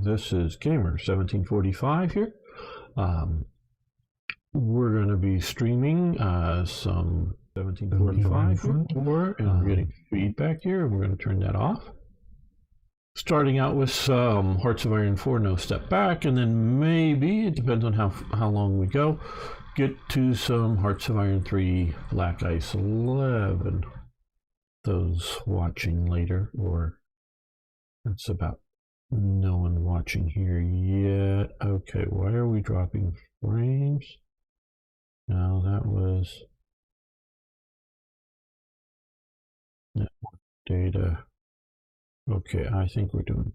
This is Gamer 1745 here. We're going to be streaming some 1745 here, and we're getting feedback here, and we're going to turn that off. Starting out with some Hearts of Iron 4 No Step Back, and then maybe, it depends on how long we go, get to some Hearts of Iron 3 Black Ice 11. Those watching later, or that's about no one watching here yet. Okay, why are we dropping frames? No, that was network data. Okay, I think we're doing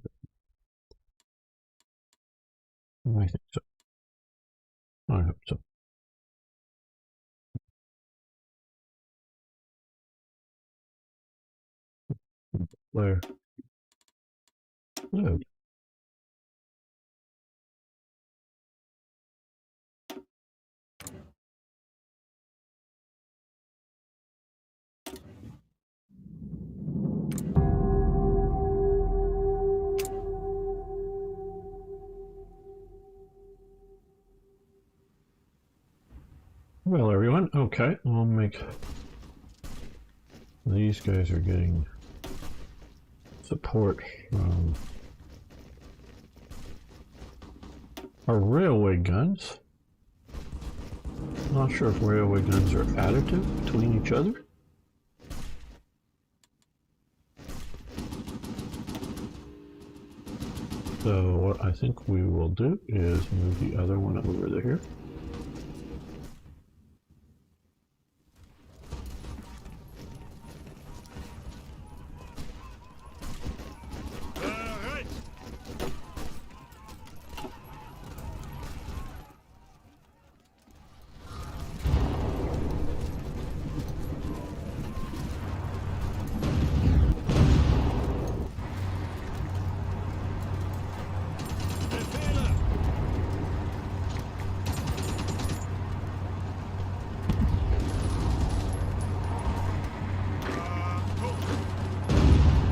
good. I think so. I hope so. Player. Load. Well, everyone, okay, I'll make... These guys are getting support from our railway guns. Not sure if railway guns are additive between each other. So what I think we will do is move the other one over here.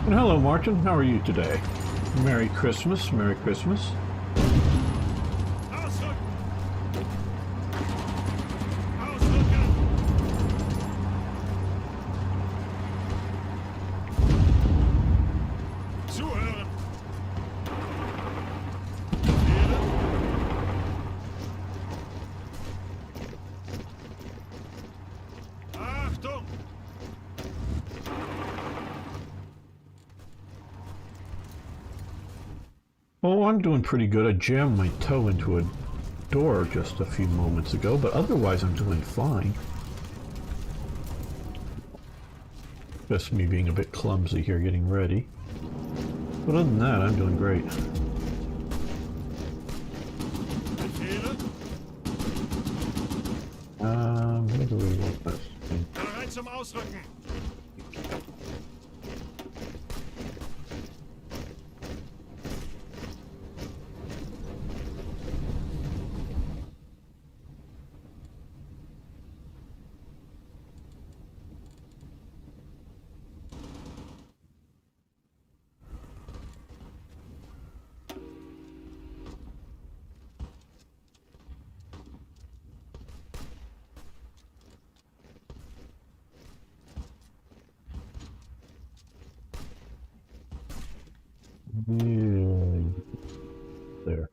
And hello, Martin. How are you today? Merry Christmas. Merry Christmas. Oh, I'm doing pretty good. I jammed my toe into a door just a few moments ago, but otherwise I'm doing fine. Just me being a bit clumsy here getting ready. But other than that, I'm doing great. Where do we want this? Yeah, there.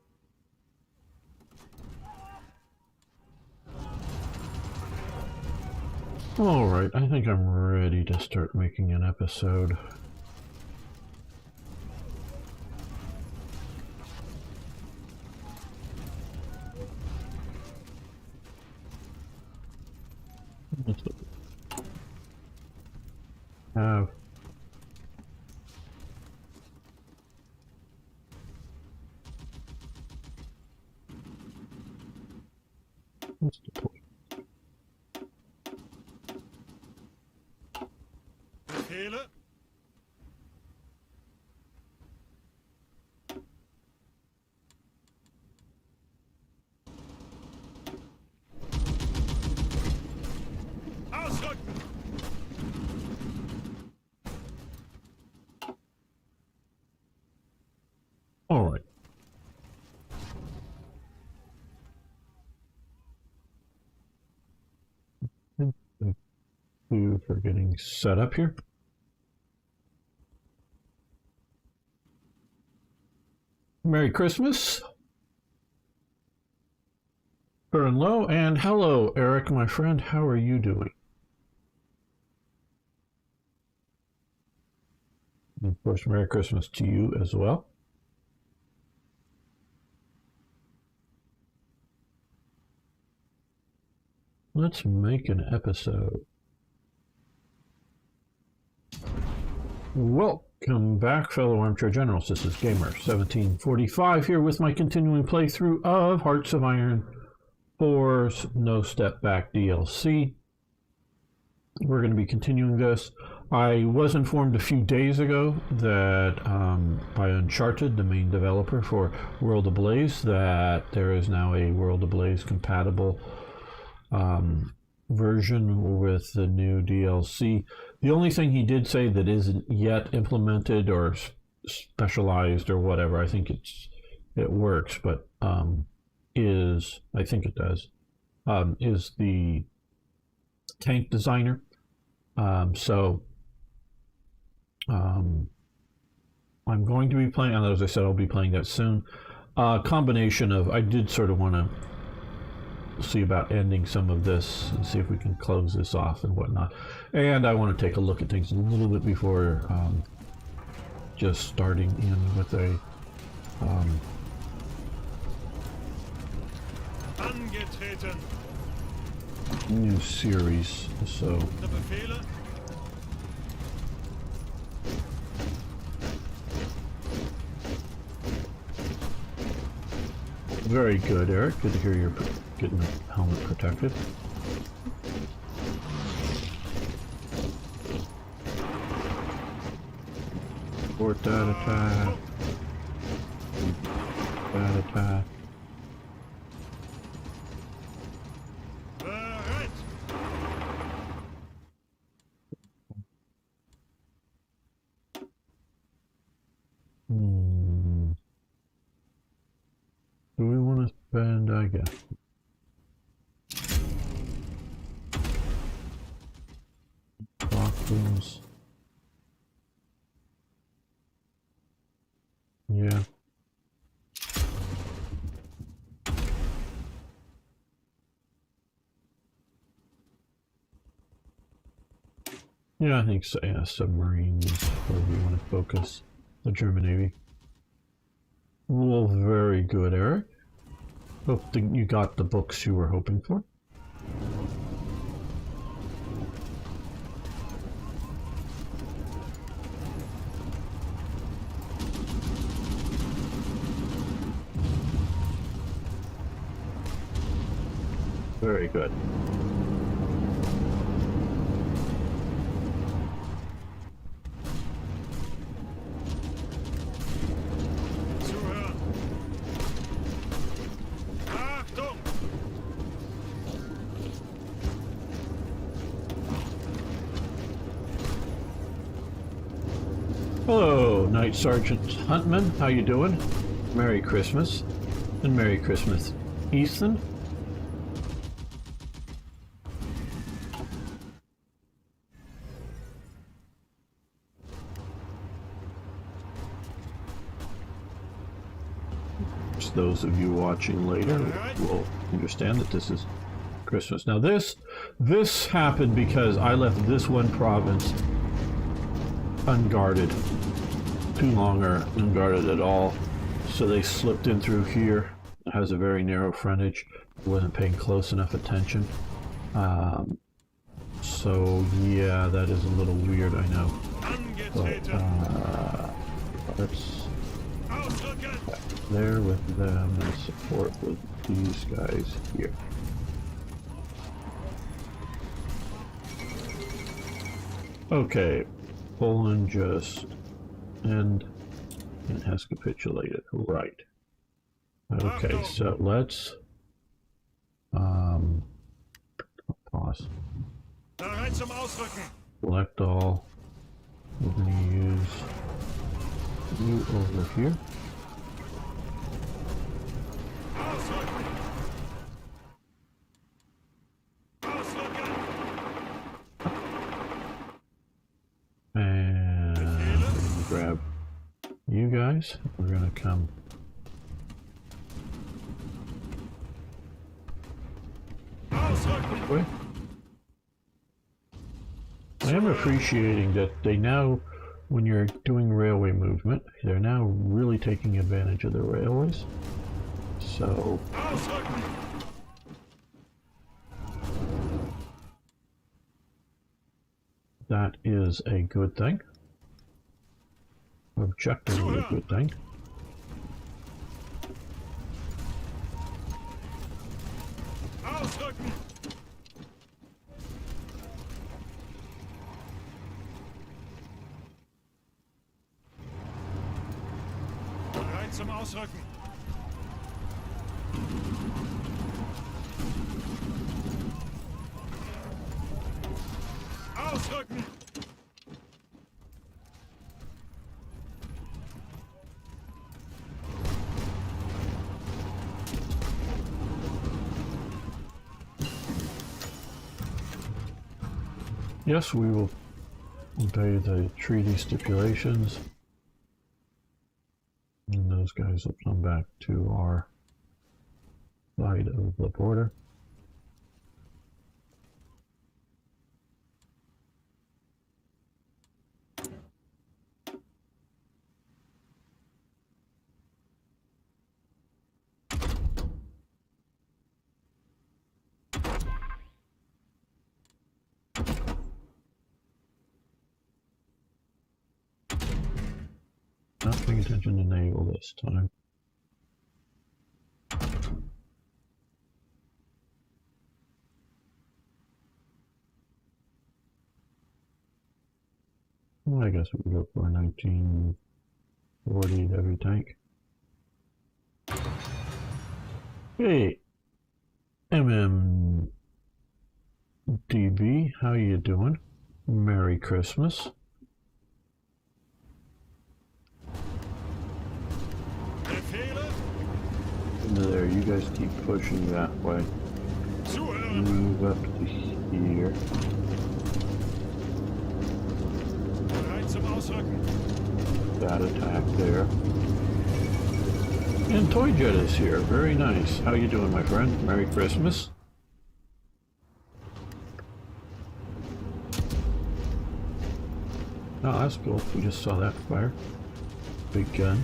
All right, I think I'm ready to start making an episode. Have let's deploy. All right. everything set up here. Merry Christmas. Burn low, and hello, Eric, my friend. How are you doing? And of course, Merry Christmas to you as well. Let's make an episode. Welcome back, fellow Armchair Generals. This is Gamer1745 here with my continuing playthrough of Hearts of Iron 4's No Step Back DLC. We're going to be continuing this. I was informed a few days ago that by Uncharted, the main developer for World Ablaze, that there is now a World Ablaze compatible version with the new DLC. The only thing he did say that isn't yet implemented or specialized or whatever, I think it works, but is, I think it does, is the tank designer. So I'm going to be playing, and as I said, I'll be playing that soon. Combination of, I did sort of want to see about ending some of this and see if we can close this off and whatnot. And I want to take a look at things a little bit before just starting in with a new series. So very good, Eric. Good to hear you're getting the helmet protected. Support that attack. That attack. Do we want to spend, I guess. Boxes. Yeah. Yeah, I think so. Yeah, submarines where we want to focus the German Navy. Well, very good, Eric. Hope that you got the books you were hoping for. Very good. Hello, Night Sergeant Huntman. How you doing? Merry Christmas. And Merry Christmas, Ethan. Just those of you watching later will understand that this is Christmas. Now this happened because I left this one province unguarded, too long or unguarded at all, so they slipped in through here. It has a very narrow frontage. I wasn't paying close enough attention, so yeah, that is a little weird, I know, but let's back there with them and support with these guys here. Okay, Poland just and has capitulated. Right. Okay, so let's pause. Select all. We're going to use you over here. guys. We're gonna come. This way. I am appreciating that they now, when you're doing railway movement, they're now really taking advantage of the railways. So that is a good thing. Objectively a good thing. Bereit zum Ausrücken. Ausrücken! Yes, we will obey the treaty stipulations. And those guys will come back to our side of the border. Not paying attention to naval this time. Well, I guess we can go for a 1940 heavy tank. Hey, MMDB, how you doing? Merry Christmas. There, you guys keep pushing that way. Move up to here. That attack there. And Toy Jet is here. Very nice. How you doing, my friend? Merry Christmas. Oh, that's cool. We just saw that fire. Big gun.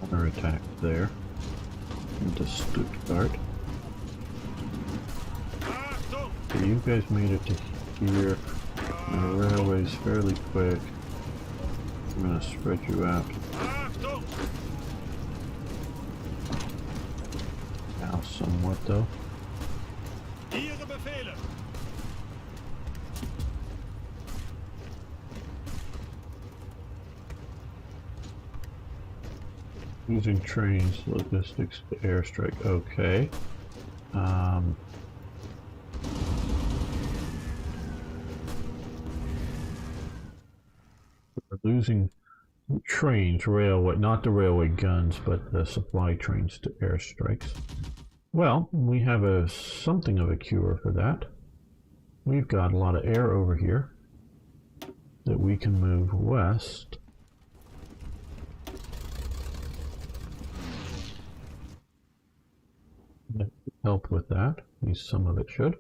Another attack there. Into Stuttgart. So you guys made it to here. The railway's fairly quick. I'm gonna spread you out. Now somewhat though. Using trains, logistics to airstrike. Okay. We're losing trains, railway, not the railway guns, but the supply trains to airstrikes. Well, we have something of a cure for that. We've got a lot of air over here that we can move west. That should help with that. At least some of it should.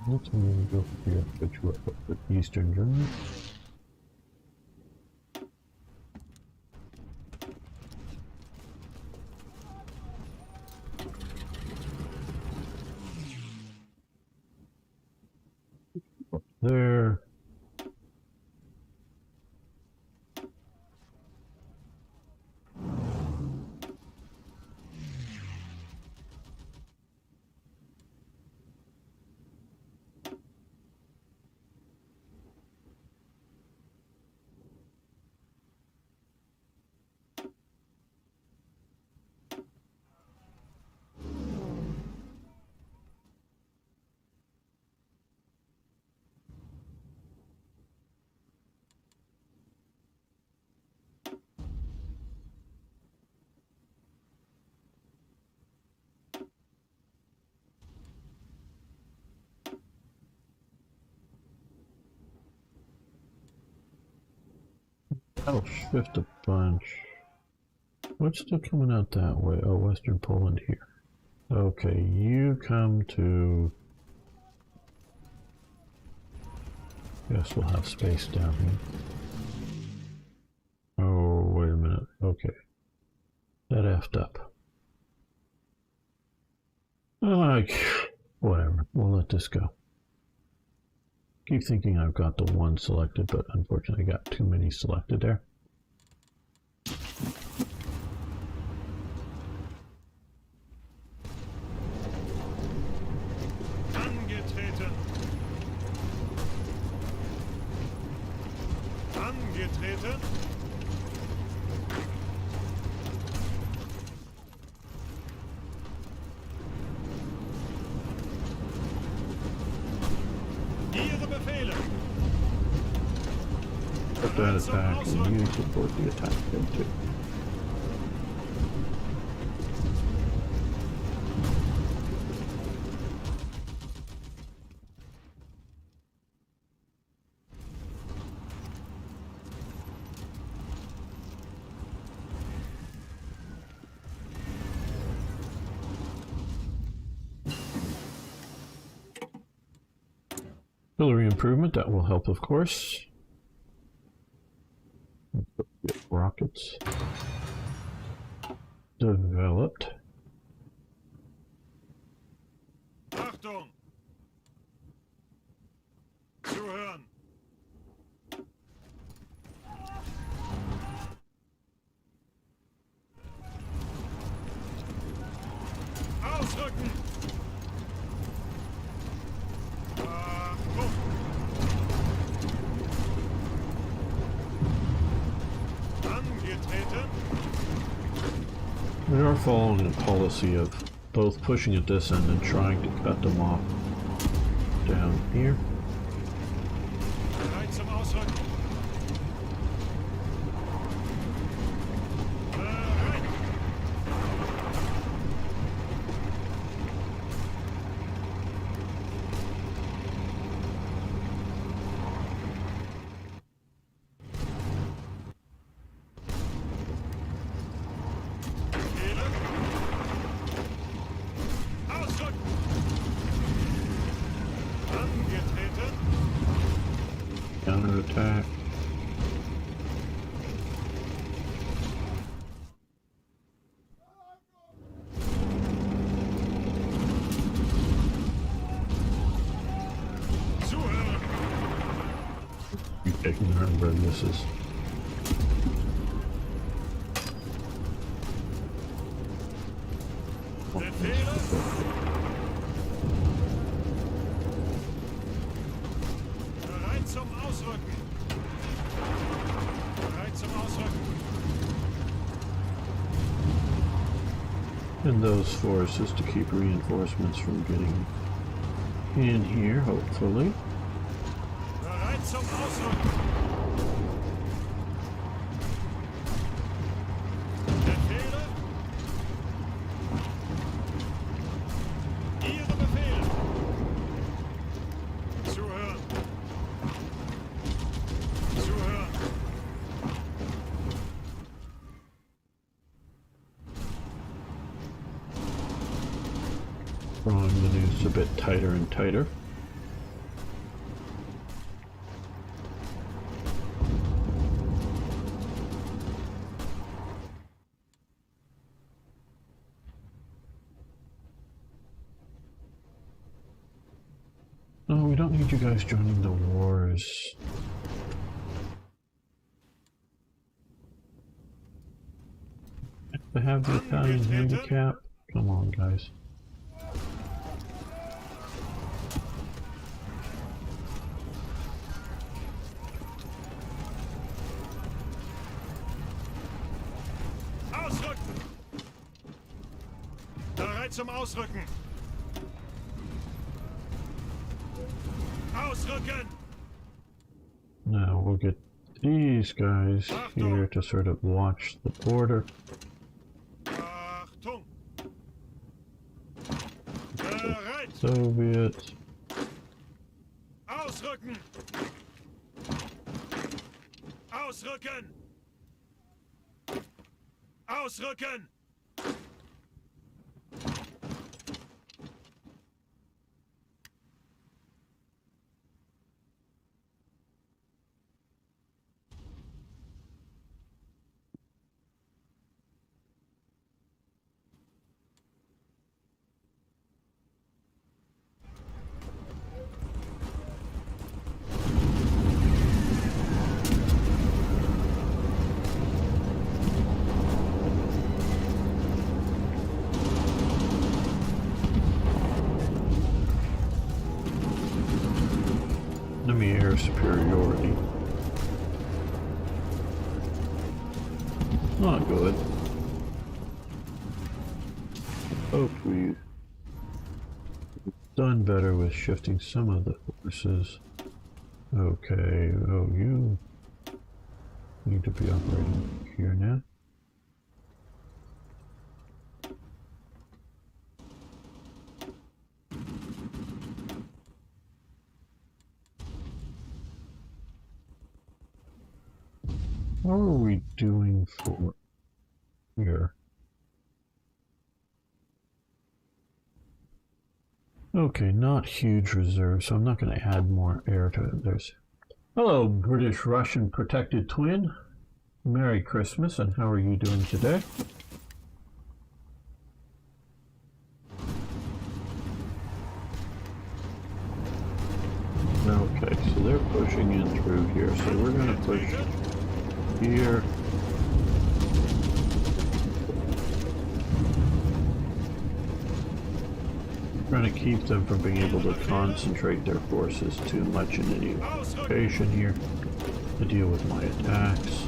Let's go here, put you up with Eastern Germany. Up there. I'll shift a bunch. What's still coming out that way? Oh, Western Poland here. Okay, you come to... Guess we'll have space down here. Oh, wait a minute. Okay. That effed up. Like, whatever. We'll let this go. Keep thinking I've got the one selected, but unfortunately I got too many selected there. Angetreten. Angetreten. Ihre Befehle. Put that attack and you support the attack then too. Artillery improvement, that will help, of course. Rockets developed. Achtung! Zuhören! Ausrücken! Achtung! Angetreten! We are following a policy of both pushing at this end and trying to cut them off down here. Bereit zum Ausrücken! Bereit! Befehle! Ausrücken! Angetreten! Counterattack. Zuhören! You taking the number of misses. Befehle! Bereit zum Ausrücken! Bereit zum Ausrücken! And those forces to keep reinforcements from getting in here, hopefully. Bereit zum Ausrücken! Befehle! Ihre Befehle! Zuhören! Zuhören! Drawing the noose a bit tighter and tighter. No, we don't need you guys joining the wars. To have the Italian handicap? Come on, guys. Ausrücken! Bereit zum Ausrücken! Ausrücken! Now we'll get these guys here to sort of watch the border. Achtung! Bereit! Soviets. Ausrücken! Ausrücken! Ausrücken! Enemy air superiority. Not good. Hope we've done better with shifting some of the forces. Okay, oh, you need to be operating here now. How are we doing for here? Okay, not huge reserves, so I'm not going to add more air to it. There's hello, British-Russian protected twin. Merry Christmas, and how are you doing today? Okay, so they're pushing in through here, so we're going to push here. Trying to keep them from being able to concentrate their forces too much in any location here to deal with my attacks.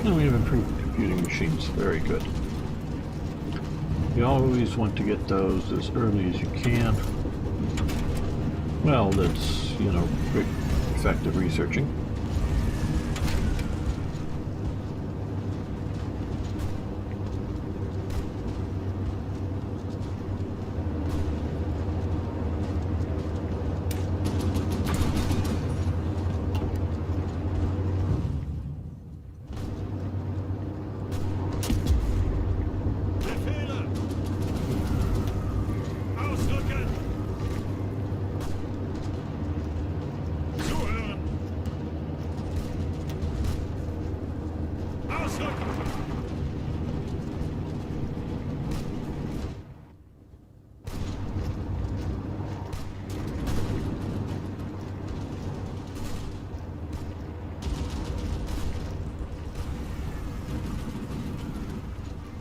And we have improved computing machines. Very good. You always want to get those as early as you can. Well, that's, you know, great effective researching.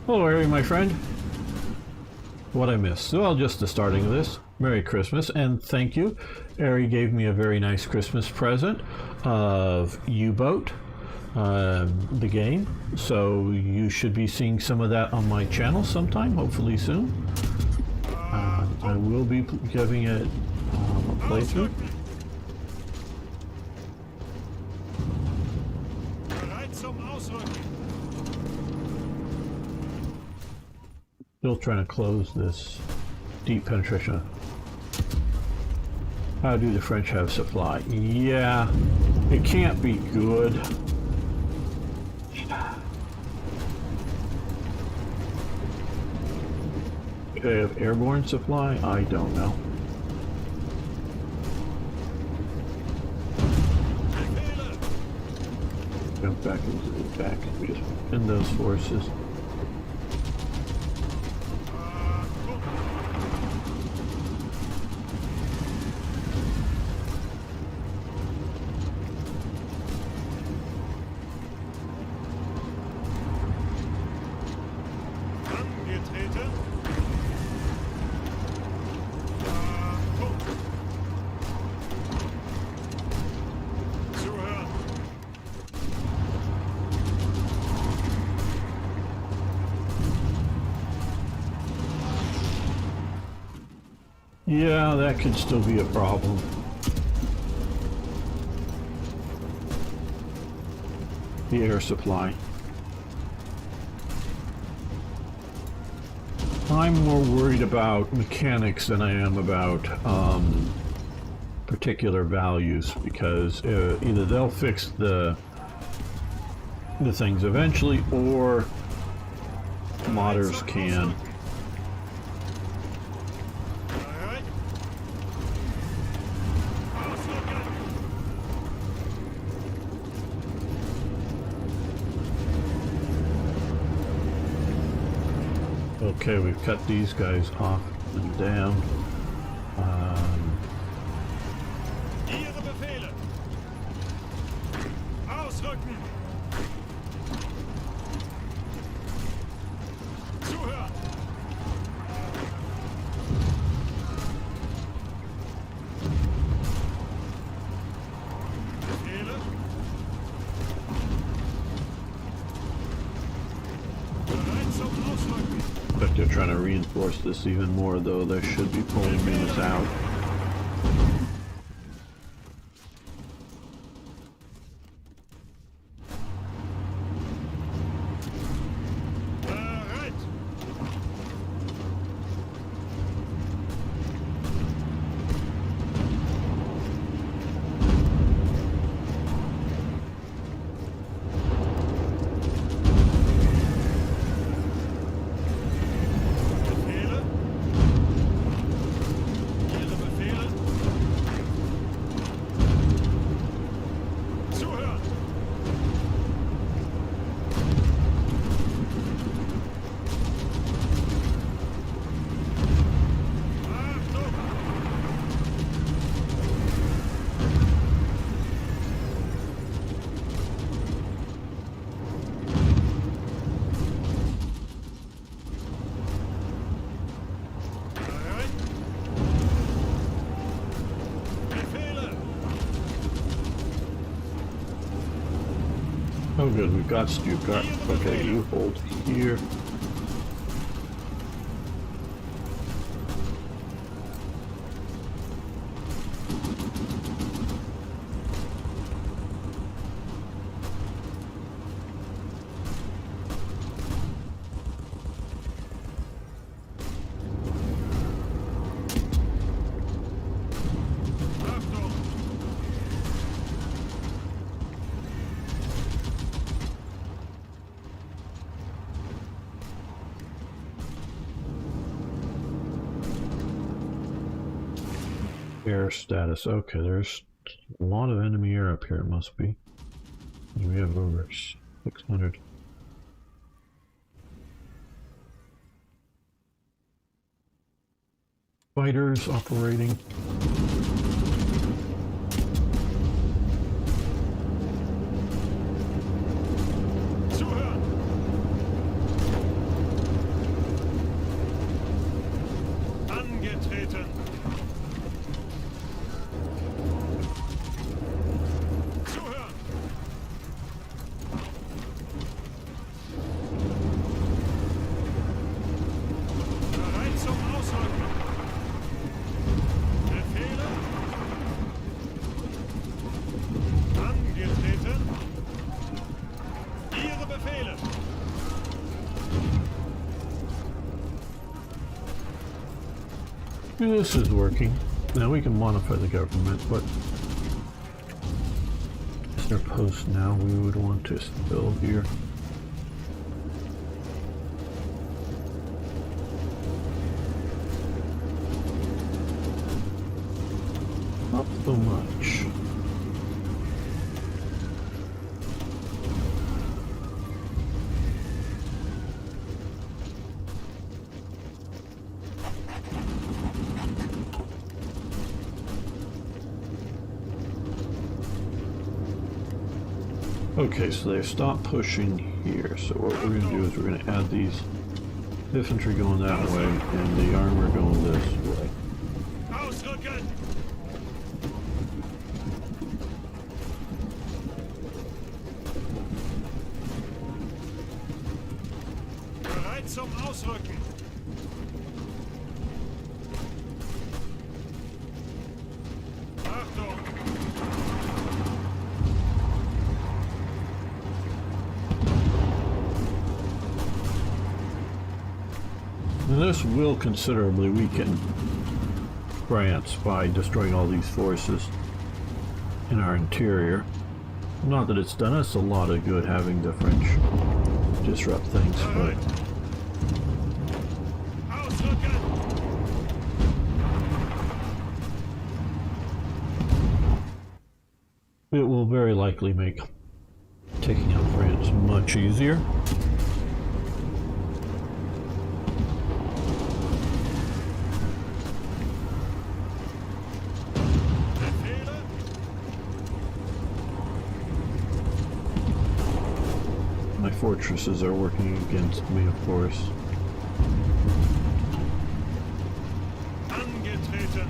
Hello, Harry, my friend. What I missed? Well, just the starting of this. Merry Christmas, and thank you. Ari gave me a very nice Christmas present of U-Boat, the game. So you should be seeing some of that on my channel sometime, hopefully soon. I will be giving it a playthrough. Still trying to close this deep penetration. How do the French have supply? Yeah, it can't be good. They have airborne supply? I don't know. Jump back into the attack. We just pin those forces. Yeah, that could still be a problem. The air supply. I'm more worried about mechanics than I am about particular values, because either they'll fix the things eventually, or modders can. Bereit? Ausrücken! Okay, we've cut these guys off and down. Ihre Befehle! Ausrücken! Zuhören! Befehle? Bereit zum Ausrücken! But they're trying to reinforce this even more, though they should be pulling units out. Bereit! Befehle? Ihre Befehle? Zuhören! Achtung! Bereit? Befehle! Oh good, we've got Stuttgart. Okay, you hold here. Achtung! Air status. Okay, there's a lot of enemy air up here, it must be. We have over 600. Fighters operating. Zuhören! Angetreten! Zuhören! Bereit zum Ausrücken! Befehle? Angetreten! Ihre Befehle! This is working. Now we can modify the government, but as their post now, we would want to still here. Not so much. Okay, so they've stopped pushing here. So what we're going to do is we're going to add these infantry going that way and the armor going this way. Ausrücken! Bereit zum Ausrücken! this will considerably weaken France by destroying all these forces in our interior. Not that it's done us a lot of good having the French disrupt things, but Ausrücken! it will very likely make taking out France much easier. Befehle? My fortresses are working against me, of course. Angetreten!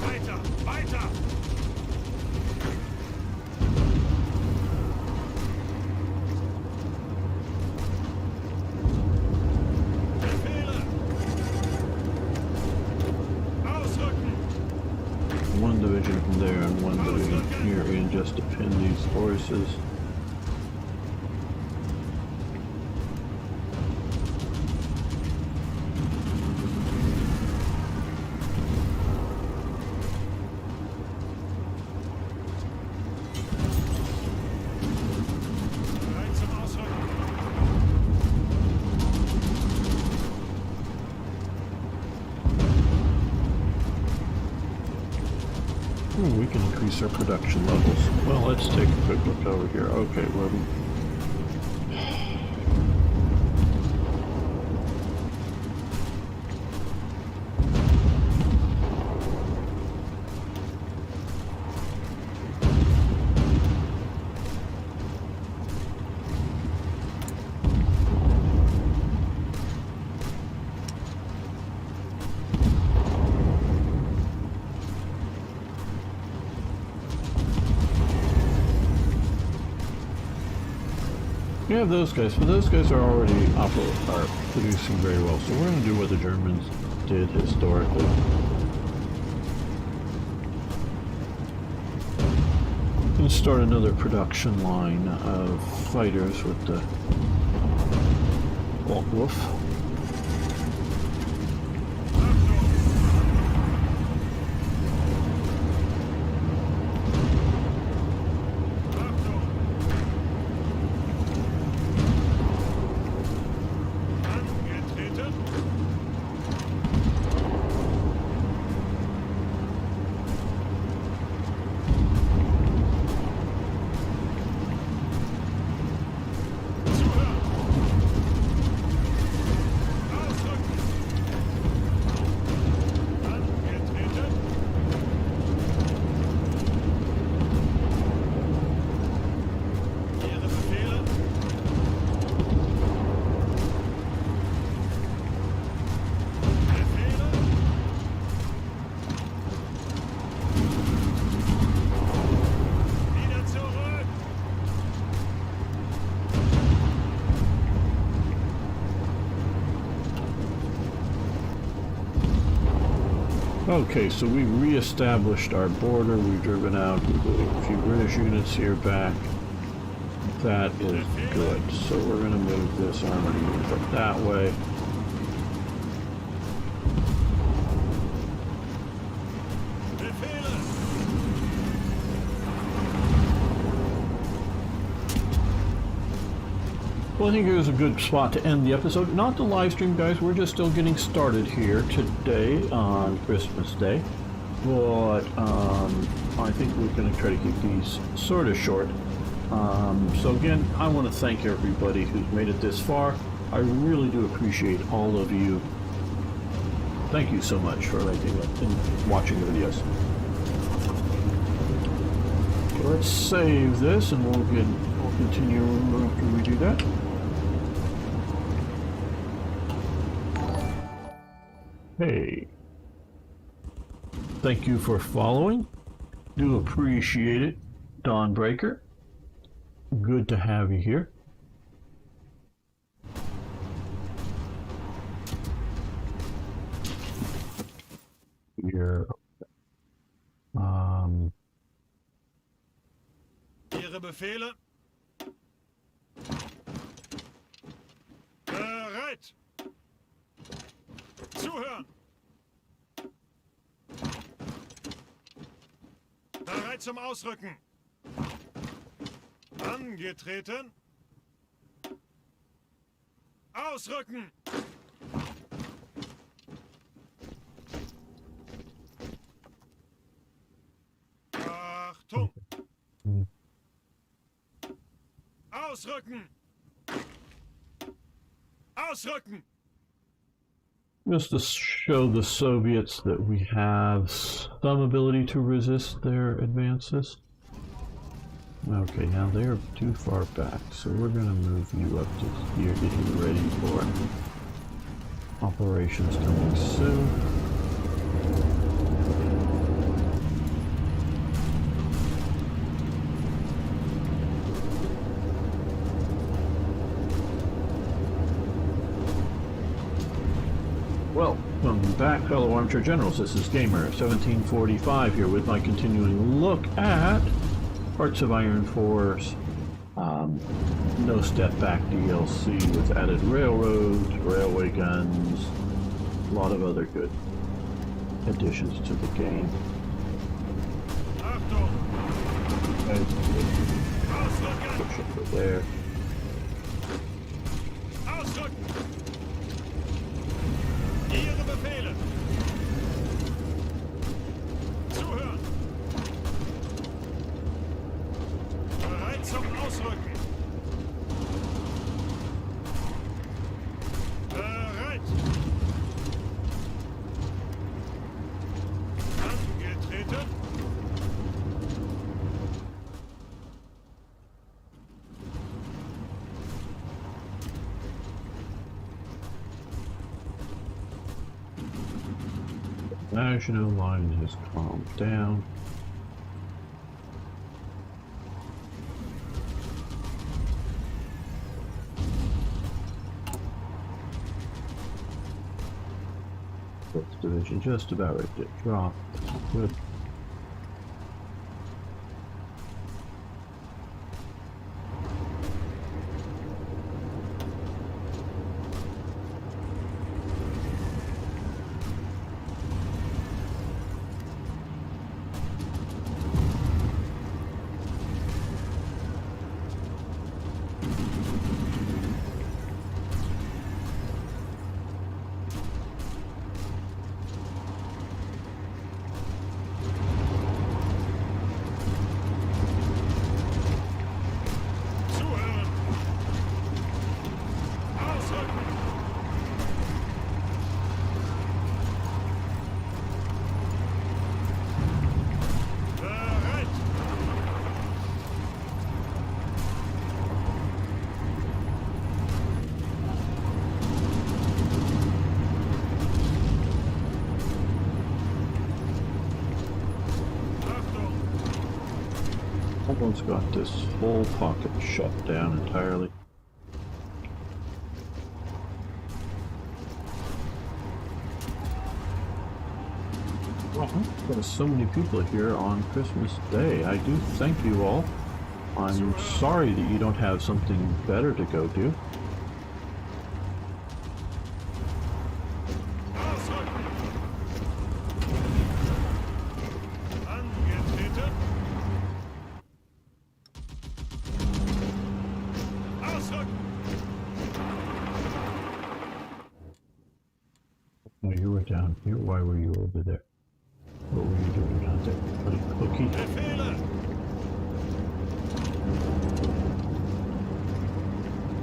Weiter! Weiter! Befehle! Ausrücken! One division from there and one division here in just to pin these forces. Bereit zum Ausrücken! We can increase our production levels. Well, let's take a quick look over here. Okay, well, we have those guys, but those guys are already are producing very well. So we're going to do what the Germans did historically. And start another production line of fighters with the Wolf. Angetreten! Zuhören! Ausrücken! Angetreten! Ihre Befehle? Befehle? Wieder zurück! Okay, so we re-established our border. We've driven out a few British units here back. That is good. So we're going to move this armored unit up that way. Befehle! Well, I think it was a good spot to end the episode. Not the live stream, guys. We're just still getting started here today on Christmas Day. But I think we're going to try to keep these sort of short. So again, I want to thank everybody who's made it this far. I really do appreciate all of you. Thank you so much for making it and watching the videos. So let's save this, and we'll continue after we do that. Hey, thank you for following. Do appreciate it, Dawnbreaker. Good to have you here. Here. Ihre Befehle? Bereit zum Ausrücken. Angetreten. Ausrücken. Achtung. Ausrücken. Ausrücken. Just to show the Soviets that we have some ability to resist their advances. Okay, now they're too far back, so we're going to move you up to here, get you ready for operations coming soon. Welcome back, fellow armchair generals. This is Gamer 1745 here with my continuing look at Hearts of Iron 4's No Step Back DLC with added railroads, railway guns, a lot of other good additions to the game. Achtung. Push over there. Ausrücken. Ihre Befehle. Zuhören. Bereit zum Ausrücken. Bereit. Angetreten. National line has calmed down. Fourth division just about ready to drop. Good. Zuhören. Ausrücken. Bereit. Achtung. Almost got this whole pocket shut down entirely. Well, there's so many people here on Christmas Day. I do thank you all. I'm sorry that you don't have something better to go do. Ausrücken. Angetreten. Ausrücken. No, you were down here. Why were you over there? What were you doing out there? Putting cookie? Befehle.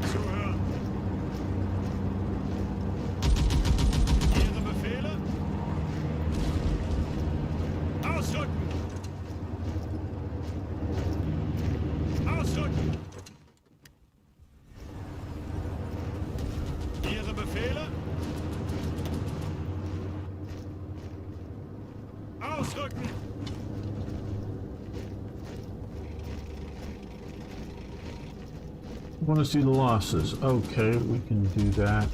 Zuhören. Ihre Befehle. Ausrücken. Ausrücken. Ihre Befehle. Ausrücken. Want to see the losses? Okay, we can do that.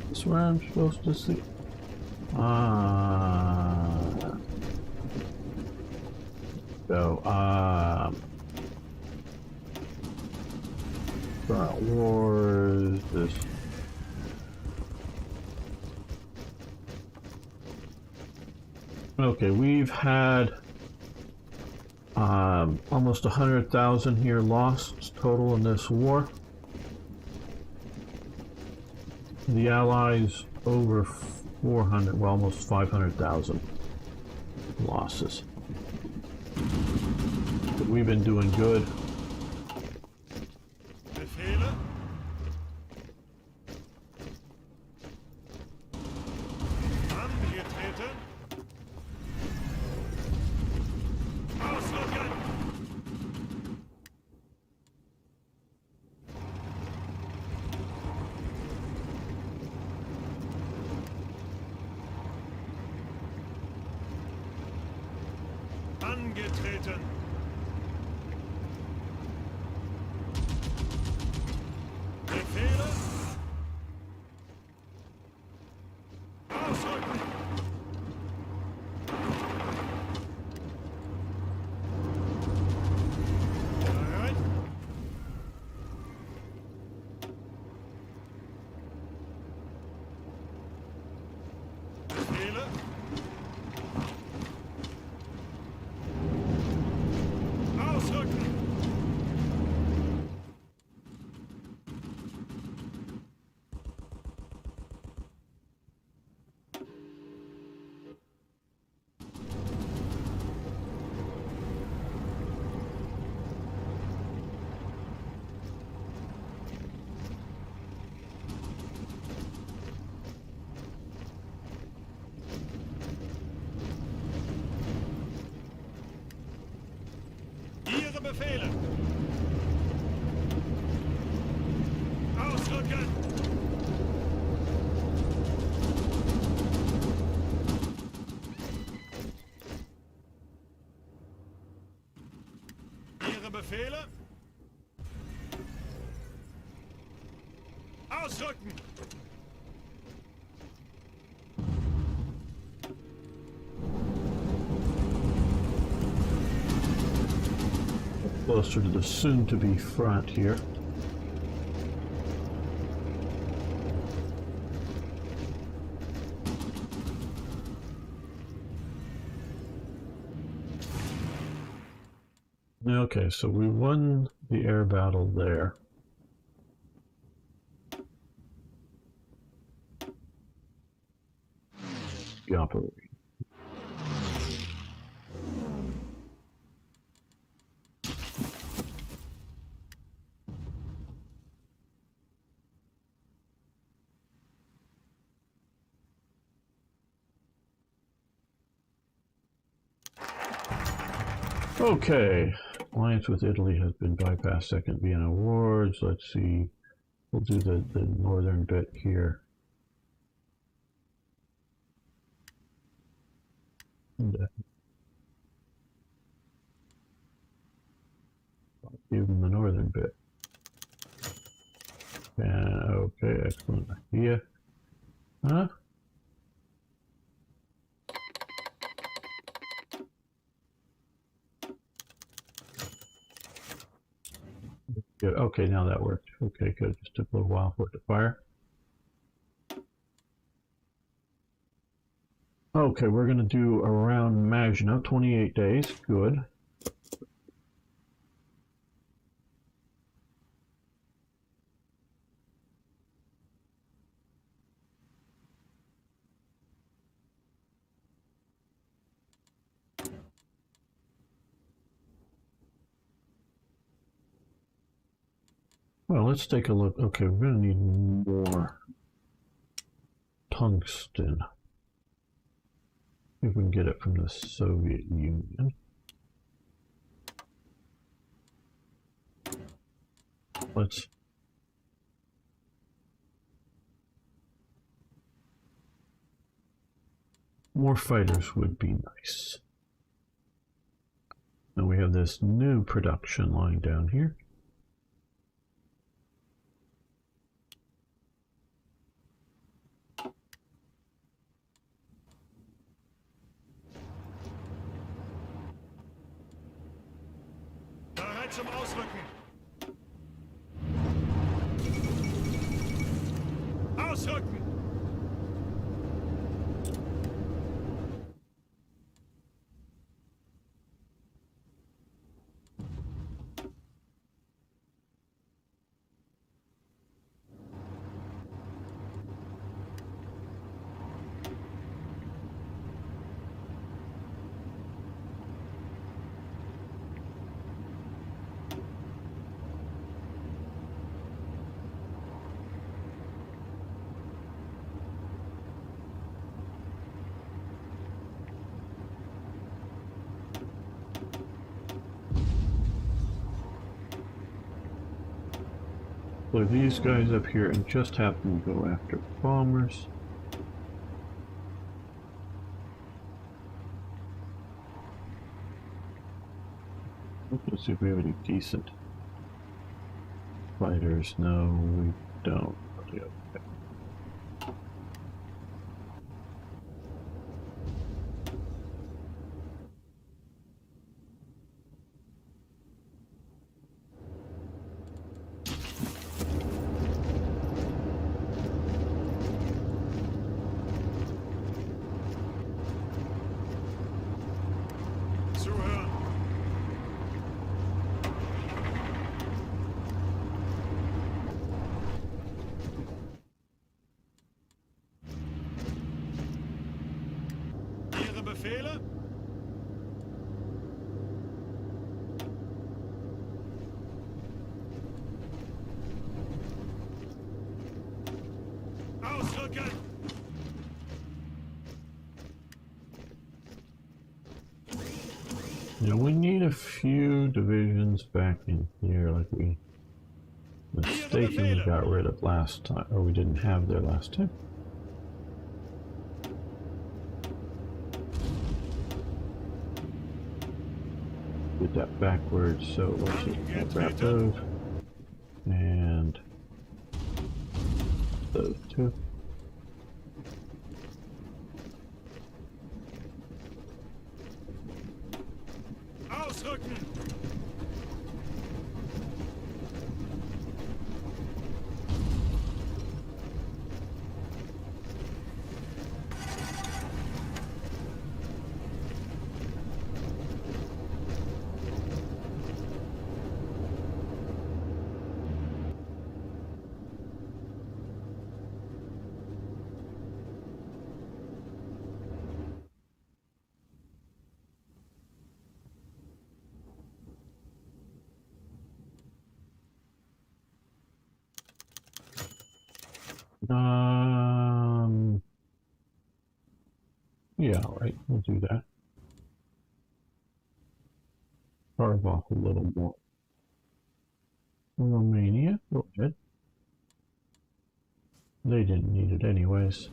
This is where I'm supposed to see. So, current wars. This. Okay, we've had almost 100,000 here lost total in this war. The Allies over 400, well, almost 500,000 losses. But we've been doing good. Befehle? Angetreten? Ausrücken! Angetreten! Befehle? Ausrücken! Bereit? Befehle? Ausrücken! Ihre Befehle! Ausrücken! Ihre Befehle? Ausrücken! Closer to the soon-to-be front here. Okay, so we won the air battle there. The operation. Okay, alliance with Italy has been bypassed. Second Vienna Awards. Let's see. We'll do the northern bit here. Give them the northern bit. Okay, excellent idea. Huh? Good. Okay, now that worked. Okay, good. Just took a little while for it to fire. Okay, we're going to do around Maginot, 28 days. Good. Well, let's take a look. Okay, we're going to need more tungsten. If we can get it from the Soviet Union. Let's more fighters would be nice. Now we have this new production line down here. Bereit zum Ausrücken! Ausrücken! deploy these guys up here and just have them go after bombers. Let's see if we have any decent fighters. No, we don't. Okay. Zuhören. Ihre Befehle? Ausrücken! You know, we need a few divisions back in here, like we mistakenly got rid of last time, or we didn't have there last time. Did that backwards, so let's just grab those and those two. Ausrücken! Yeah, all right, we'll do that. Carve off a little more. Romania, go ahead. They didn't need it anyways.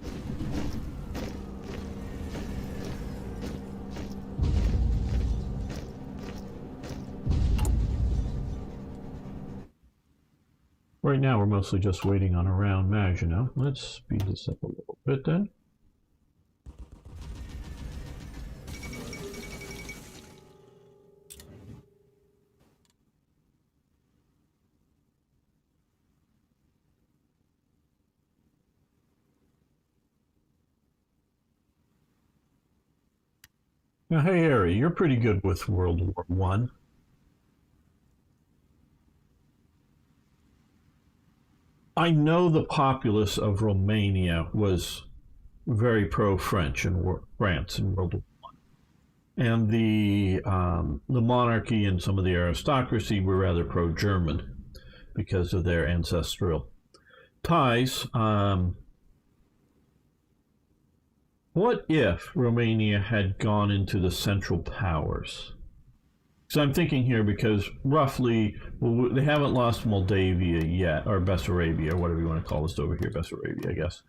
Right now we're mostly just waiting on a round Maginot. Let's speed this up a little bit then. Now, hey, Harry, you're pretty good with World War One. I know the populace of Romania was very pro-French in France in World War One, and the monarchy and some of the aristocracy were rather pro-German because of their ancestral ties. What if Romania had gone into the Central Powers? So I'm thinking here because roughly, well, they haven't lost Moldavia yet, or Bessarabia, or whatever you want to call this over here, Bessarabia, I guess.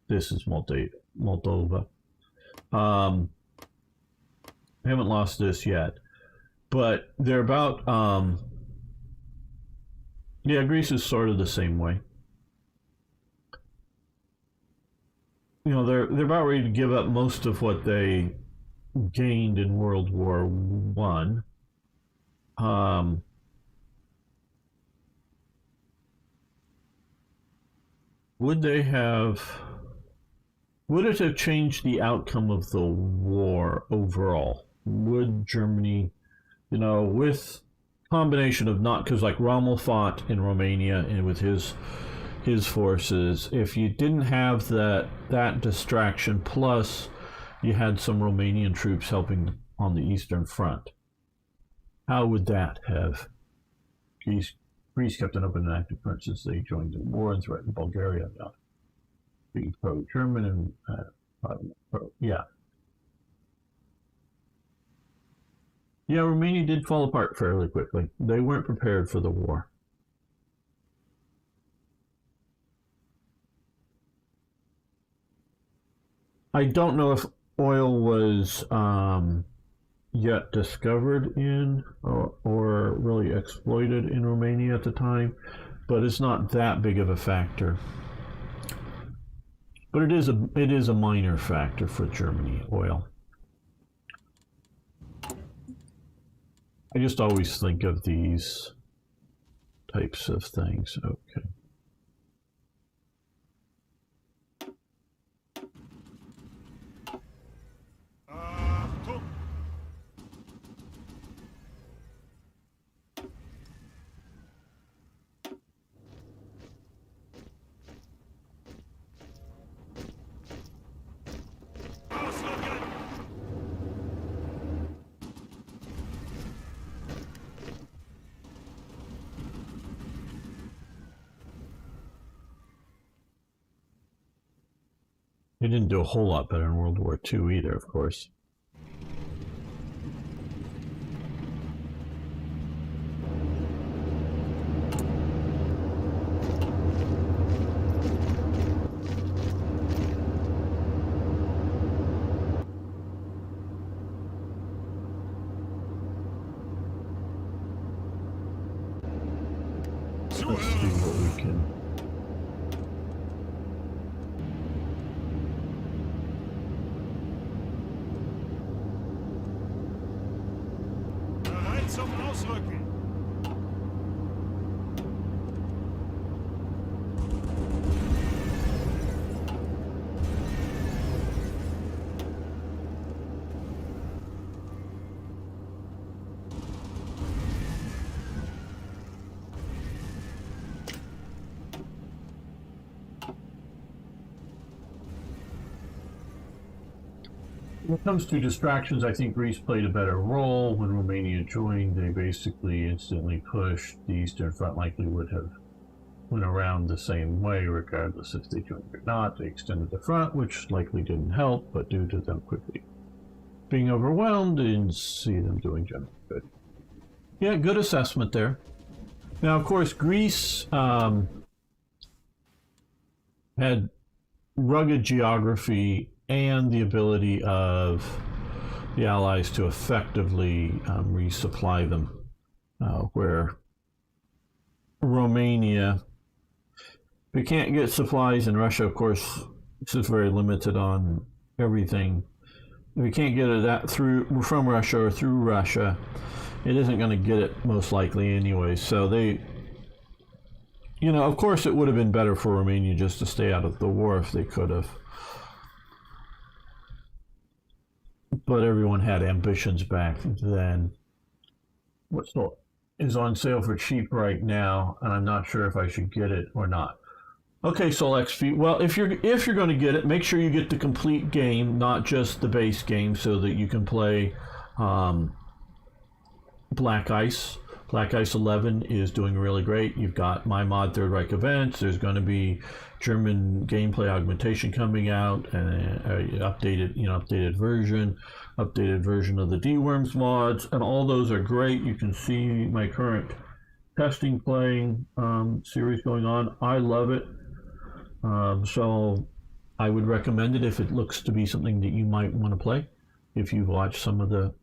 This is Moldova. They haven't lost this yet, but they're about, yeah, Greece is sort of the same way. You know, they're about ready to give up most of what they gained in World War One. Would they have? Would it have changed the outcome of the war overall? Would Germany, you know, with combination of not because like Rommel fought in Romania and with his forces, if you didn't have that distraction, plus you had some Romanian troops helping on the Eastern Front, how would that have? Greece kept an open and active front since they joined the war and threatened Bulgaria, not being pro-German and yeah. Yeah, Romania did fall apart fairly quickly. They weren't prepared for the war. I don't know if oil was yet discovered in or really exploited in Romania at the time, but it's not that big of a factor. But it is a minor factor for Germany, oil. I just always think of these types of things. Okay. Achtung! Ausrücken! They didn't do a whole lot better in World War II either, of course. Let's see what we can. Bereit zum Ausrücken! When it comes to distractions, I think Greece played a better role. When Romania joined, they basically instantly pushed. The Eastern Front likely would have went around the same way, regardless if they joined or not. They extended the front, which likely didn't help, but due to them quickly being overwhelmed, I didn't see them doing generally good. Yeah, good assessment there. Now, of course, Greece had rugged geography and the ability of the Allies to effectively resupply them, where Romania, we can't get supplies in Russia, of course, this is very limited on everything. If we can't get it from Russia or through Russia, it isn't going to get it most likely anyway. So they, of course it would have been better for Romania just to stay out of the war if they could have. But everyone had ambitions back then. What's is on sale for cheap right now, and I'm not sure if I should get it or not. Okay, Solex Feet. Well, if you're going to get it, make sure you get the complete game, not just the base game, so that you can play Black Ice. Black Ice 11 is doing really great. You've got My Mod Third Reich events. There's going to be German gameplay augmentation coming out, and updated version of the D-Worms mods, and all those are great. You can see my current testing playing series going on. I love it. So I would recommend it if it looks to be something that you might want to play, if you've watched some of the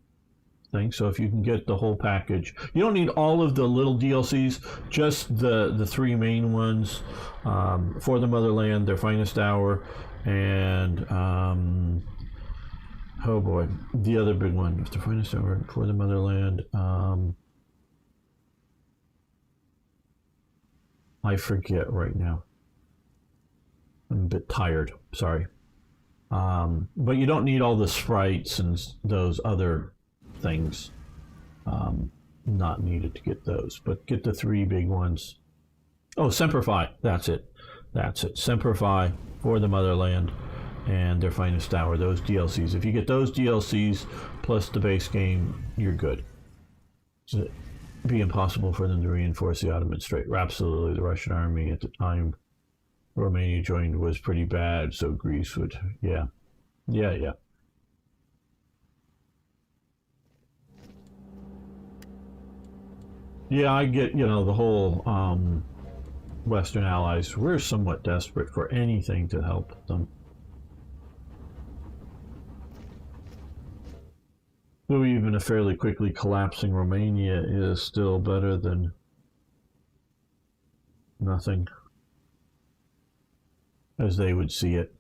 things. So if you can get the whole package, you don't need all of the little DLCs, just the three main ones, For the Motherland, Their Finest Hour, and oh boy, the other big one, Their Finest Hour, For the Motherland. I forget right now. I'm a bit tired, sorry. But you don't need all the sprites and those other things. Not needed to get those, but get the three big ones. Oh, Semper Fi, that's it. Semper Fi, For the Motherland, and Their Finest Hour, those DLCs. If you get those DLCs plus the base game, you're good. It'd be impossible for them to reinforce the Ottoman Strait. Absolutely, the Russian army at the time Romania joined was pretty bad, so Greece would, yeah. Yeah, I get, the whole Western allies, we're somewhat desperate for anything to help them. So even a fairly quickly collapsing Romania is still better than nothing, as they would see it.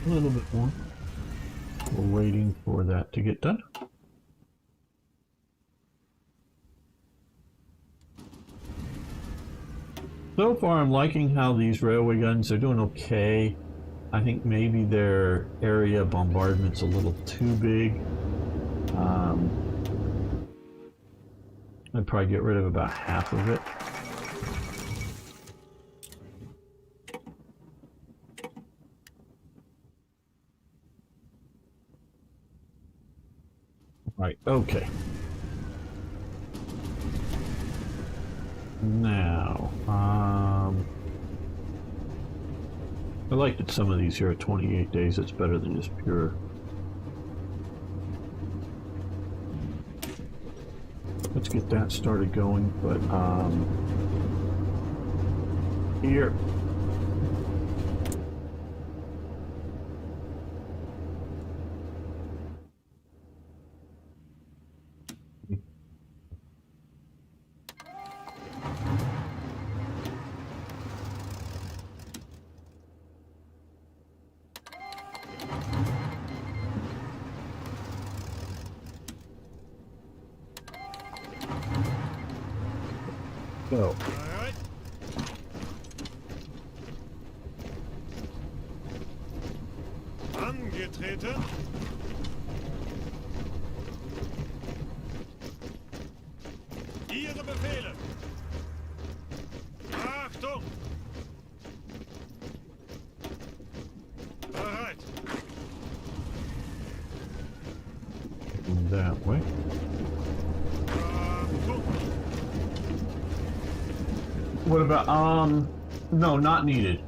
A little bit more. We're waiting for that to get done. So far, I'm liking how these railway guns are doing okay. I think maybe their area bombardment's a little too big. I'd probably get rid of about half of it. Right, okay. Now, I like that some of these here are 28 days. It's better than just pure. Let's get that started going, but here. Go. Bereit? Angetreten. Ihre Befehle. Achtung! Bereit. That way. Achtung! What about no, not needed.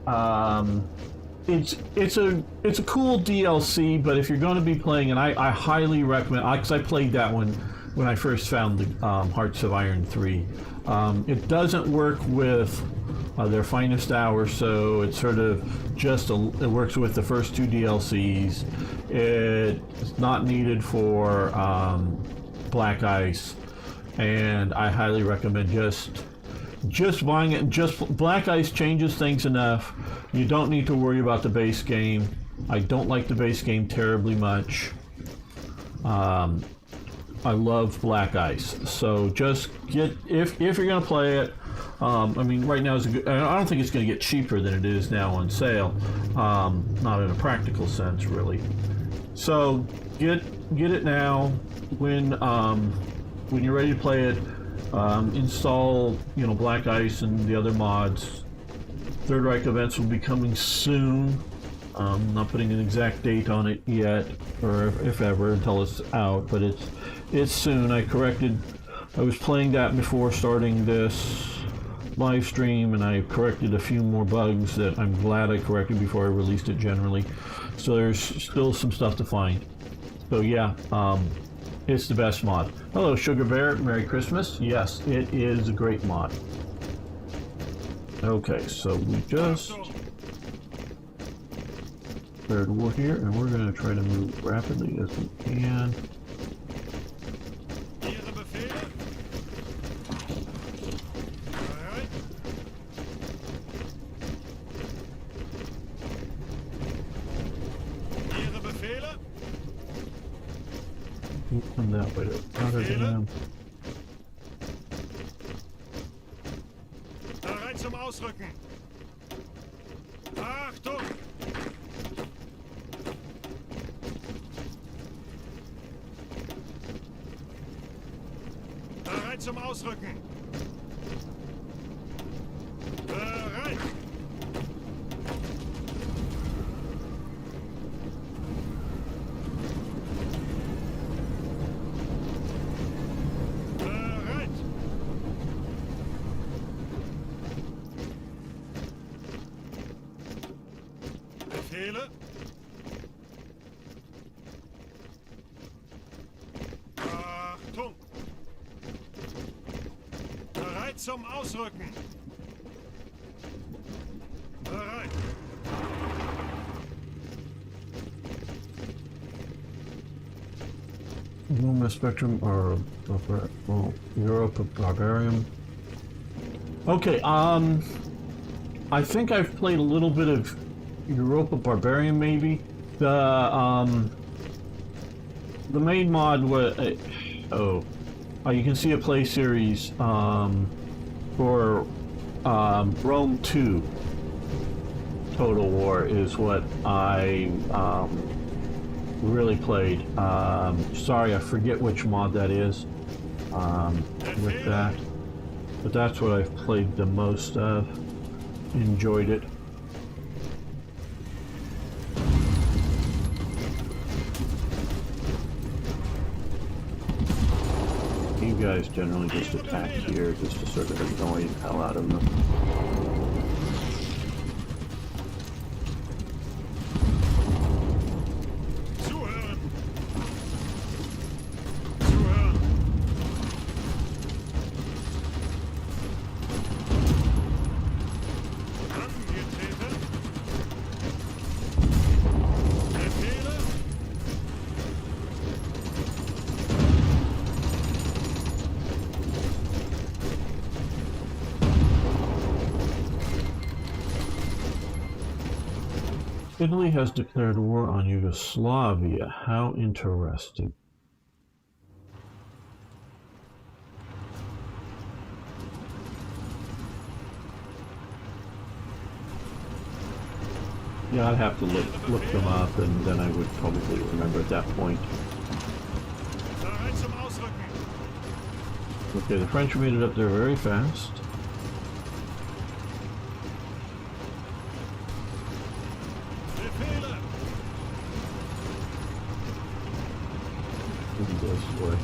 It's a cool DLC, but if you're going to be playing, and I highly recommend, because I played that one when I first found the Hearts of Iron 3. It doesn't work with their finest hour, so it's sort of just it works with the first two DLCs. It's not needed for Black Ice, and I highly recommend just buying it. Just Black Ice changes things enough. You don't need to worry about the base game. I don't like the base game terribly much. I love Black Ice, so just get if you're gonna play it. I mean, right now is a good. I don't think it's going to get cheaper than it is now on sale. Not in a practical sense, really. So get it now. When you're ready to play it, install Black Ice and the other mods. Third Reich events will be coming soon. Not putting an exact date on it yet, or if ever, until it's out. But it's soon. I was playing that before starting this live stream, and I corrected a few more bugs that I'm glad I corrected before I released it generally. So there's still some stuff to find. So yeah, it's the best mod. Hello, Sugar Bear. Merry Christmas. Yes, it is a great mod. Okay, so we just started war here, and we're going to try to move rapidly as we can. Ihre Befehle? Bereit? Ihre Befehle? Come that way to Rotterdam. Bereit zum Ausrücken. Achtung! Bereit zum Ausrücken. Bereit. Bereit. Befehle. Bereit zum Ausrücken. Bereit. Luma Spectrum or well, Europe of Barbarian. Okay, I think I've played a little bit of Europa Barbarian, maybe. The main mod was you can see a play series for Rome 2 Total War is what I really played. Sorry, I forget which mod that is with that, but that's what I've played the most of. Enjoyed it. You guys generally just attack here just to sort of annoy the hell out of them. Italy has declared war on Yugoslavia. How interesting. Yeah, I'd have to look them up, and then I would probably remember at that point. Okay, the French made it up there very fast. This way.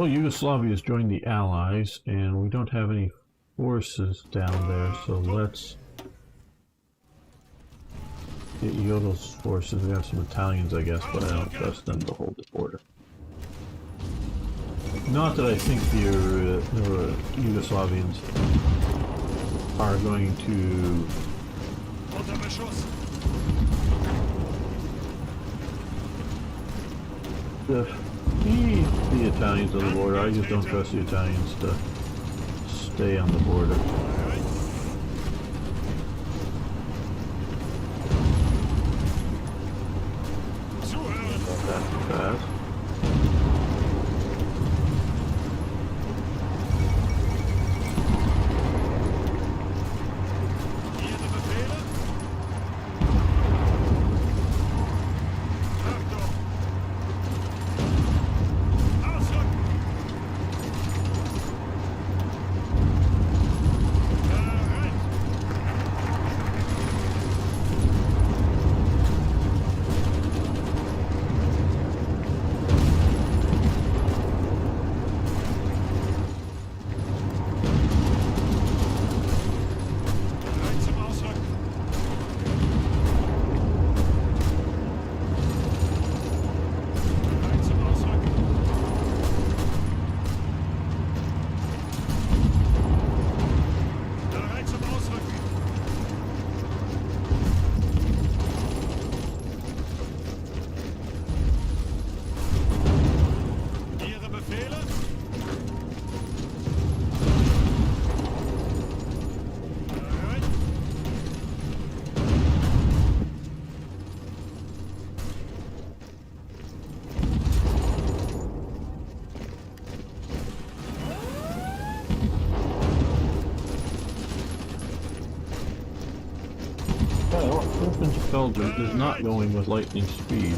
Oh, Yugoslavia has joined the Allies, and we don't have any forces down there, so let's get Yodel's forces. We have some Italians, I guess, but I don't trust them to hold the border. Not that I think the Yugoslavians are going to... the Italians on the border. I just don't trust the Italians to stay on the border. Not that fast. Oh, Open to Belgium is not going with lightning speed.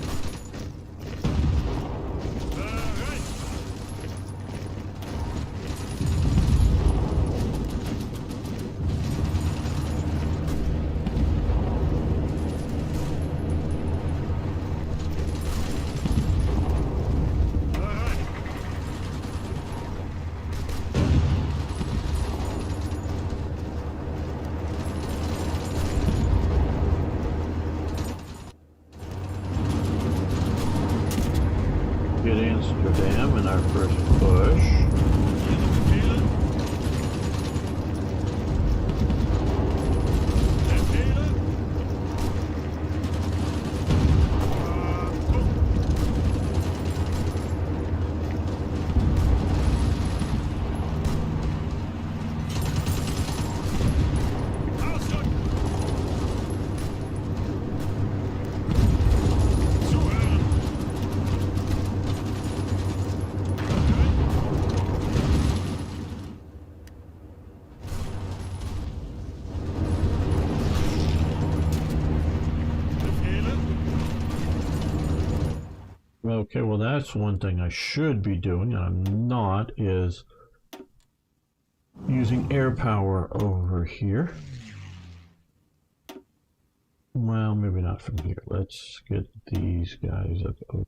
Get Amsterdam in our first push. Okay, well that's one thing I should be doing, and I'm not, is using air power over here. Well, maybe not from here. Let's get these guys up over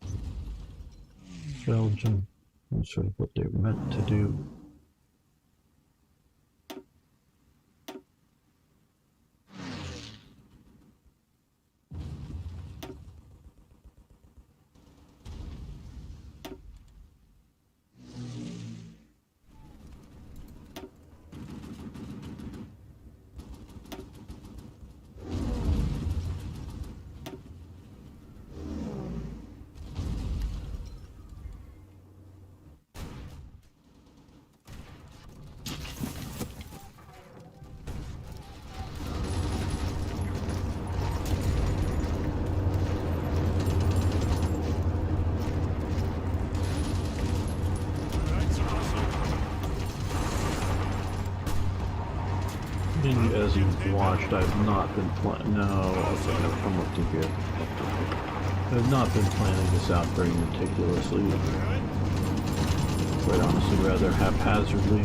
Belgium. That's sort of what they're meant to do. As you've watched, I've not been planning. No, okay, I've come up to here. I've not been planning this out very meticulously. Quite honestly, rather haphazardly.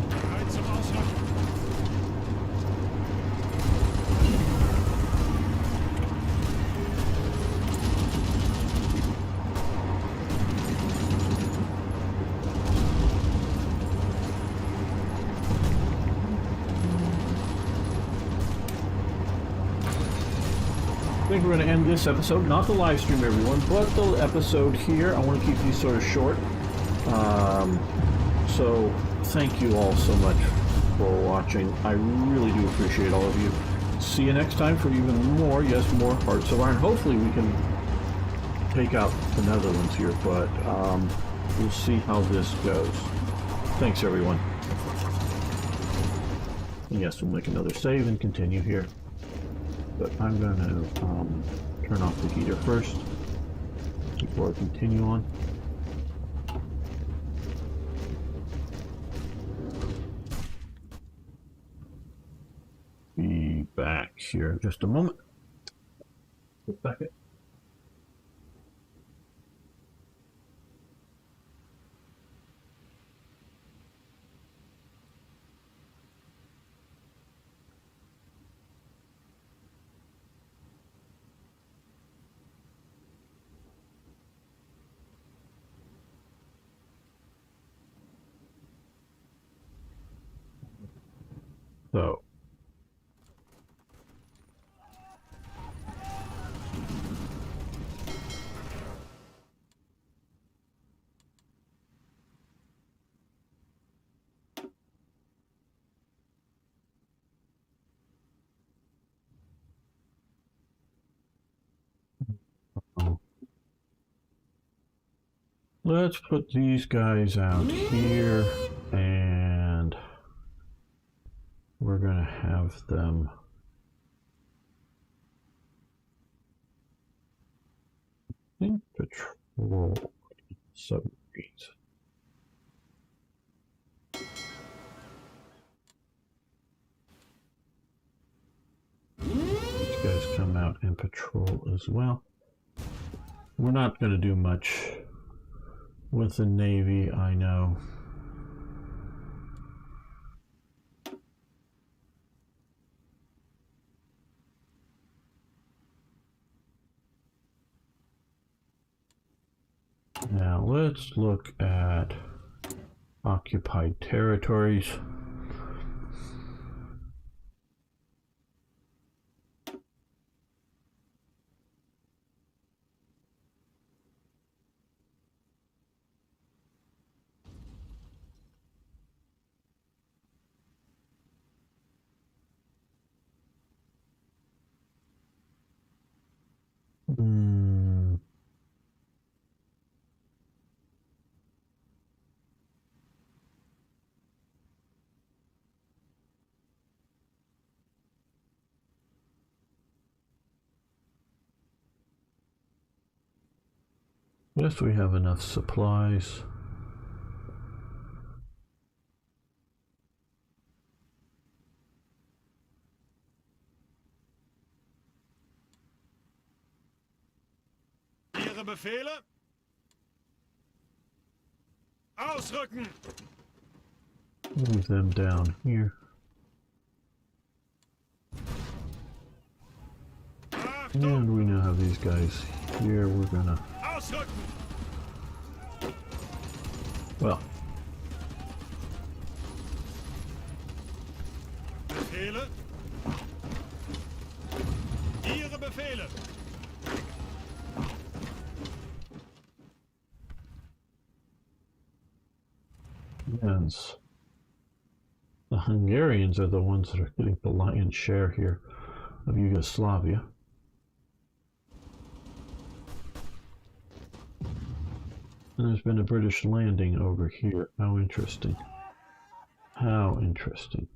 I think we're going to end this episode, not the live stream, everyone, but the episode here. I want to keep these sort of short. So thank you all so much for watching. I really do appreciate all of you. See you next time for even more, yes, more Hearts of Iron. Hopefully we can take out the Netherlands here, but we'll see how this goes. Thanks, everyone. And yes, we'll make another save and continue here. But I'm going to turn off the heater first before I continue on. Be back here in just a moment. A second. So, let's put these guys out here, and we're going to have them patrol submarines. These guys come out and patrol as well. We're not going to do much with the Navy, I know. Now let's look at occupied territories. Yes, we have enough supplies. Ihre Befehle? Ausrücken! Move them down here. And we now have these guys here. We're gonna... Ausrücken! Well, Befehle? Ihre Befehle! yes. The Hungarians are the ones that are getting the lion's share here of Yugoslavia. And there's been a British landing over here. How interesting. How interesting.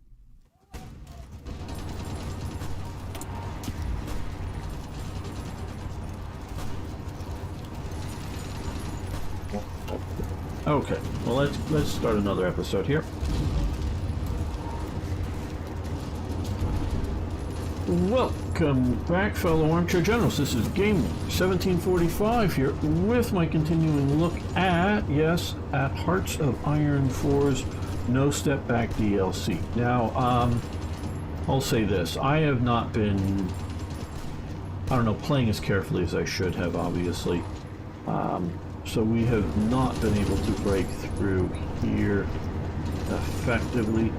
Okay, well let's start another episode here. Welcome back, fellow armchair generals. This is Game 1745 here with my continuing look at, yes, at Hearts of Iron 4's No Step Back DLC. Now, I'll say this. I have not been, I don't know, playing as carefully as I should have, obviously. So we have not been able to break through here effectively.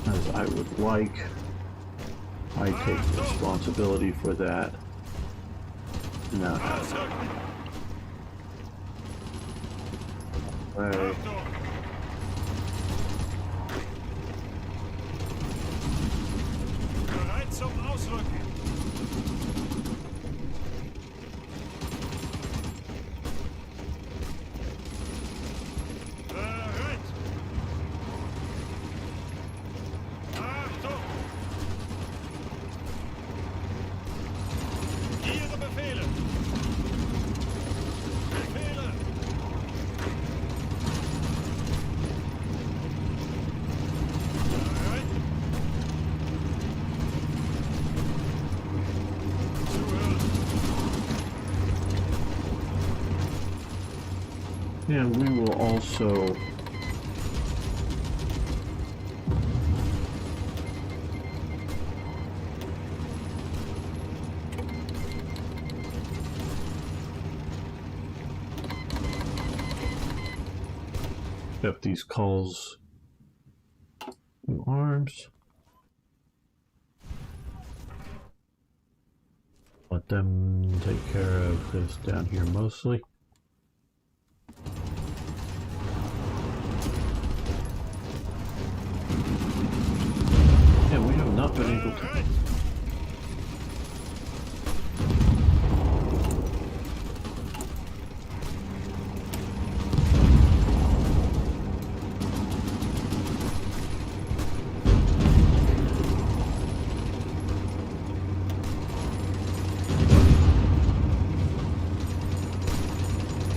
As I would like. I take responsibility for that. No. Right. Bereit zum Ausrücken! And we will also up these calls to arms. Let them take care of this down here mostly. Yeah, we have not been able to.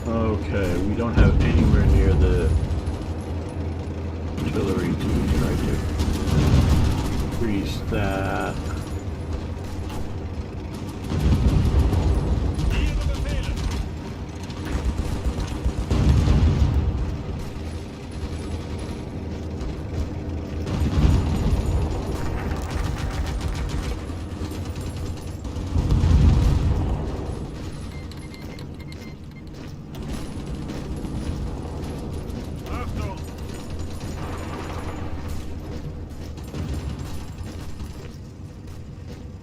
Okay, we don't have anywhere near the artillery to try to increase that. Ihre Befehle. Achtung!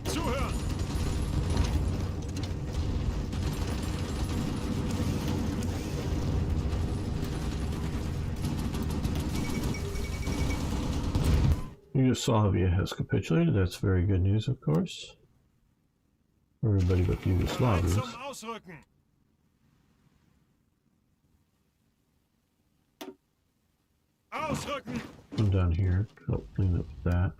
Zuhören! Yugoslavia has capitulated. That's very good news, of course. Everybody but the Bereit Yugoslavians. zum Ausrücken! Ausrücken! Come down here to help clean up that.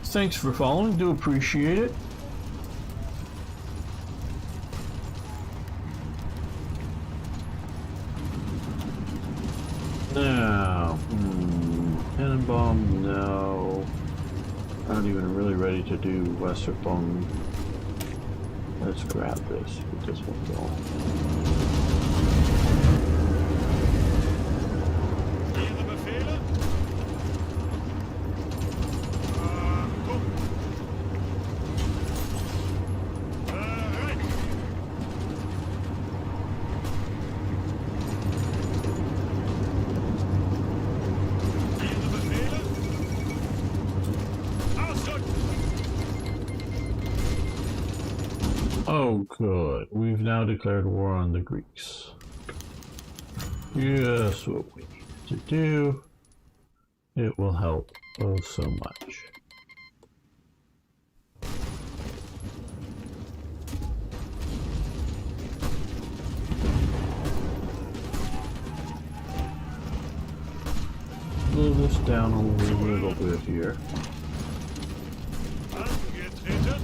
Thanks for following. Do appreciate it. Now, cannon bomb, no. I'm not even really ready to do Westerpunkt. Let's grab this, get this one going. Ihre Befehle? Achtung! Bereit! Ihre Befehle? Ausrücken! Oh, good. We've now declared war on the Greeks. Yes, what we need to do. It will help oh so much. Slow this down a little bit here. Angetreten!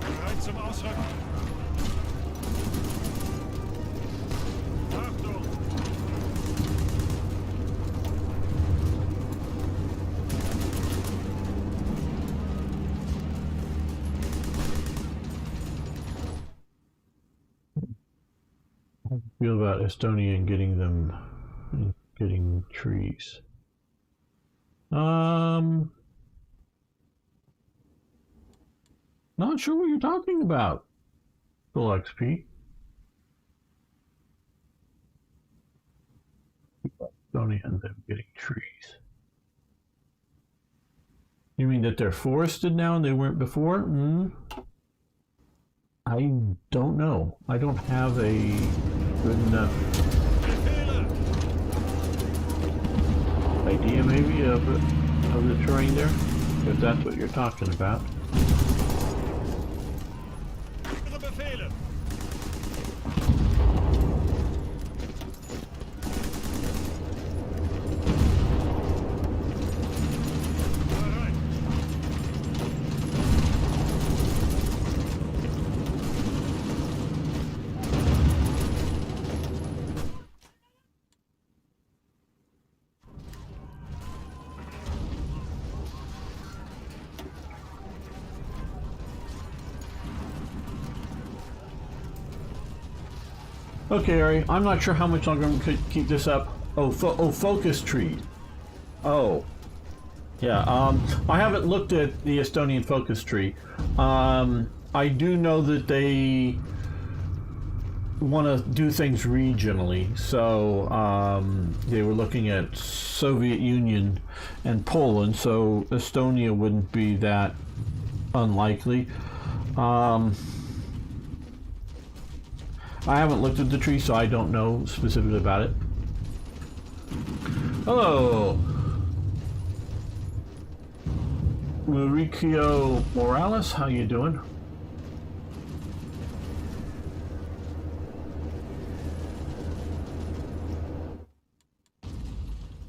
Bereit zum Ausrücken! Achtung! Feel about Estonia and getting trees. Not sure what you're talking about. Full XP. Estonia and them getting trees. You mean that they're forested now and they weren't before? I don't know. I don't have a good enough Befehle! idea maybe of the terrain there, if that's what you're talking about. Ihre Befehle! Bereit! Okay, Ari, I'm not sure how much longer I'm going to keep this up. Oh, focus tree. Oh. Yeah, I haven't looked at the Estonian focus tree. I do know that they want to do things regionally, so they were looking at Soviet Union and Poland, so Estonia wouldn't be that unlikely. I haven't looked at the tree, so I don't know specifically about it. Hello! Mauricio Morales, how you doing?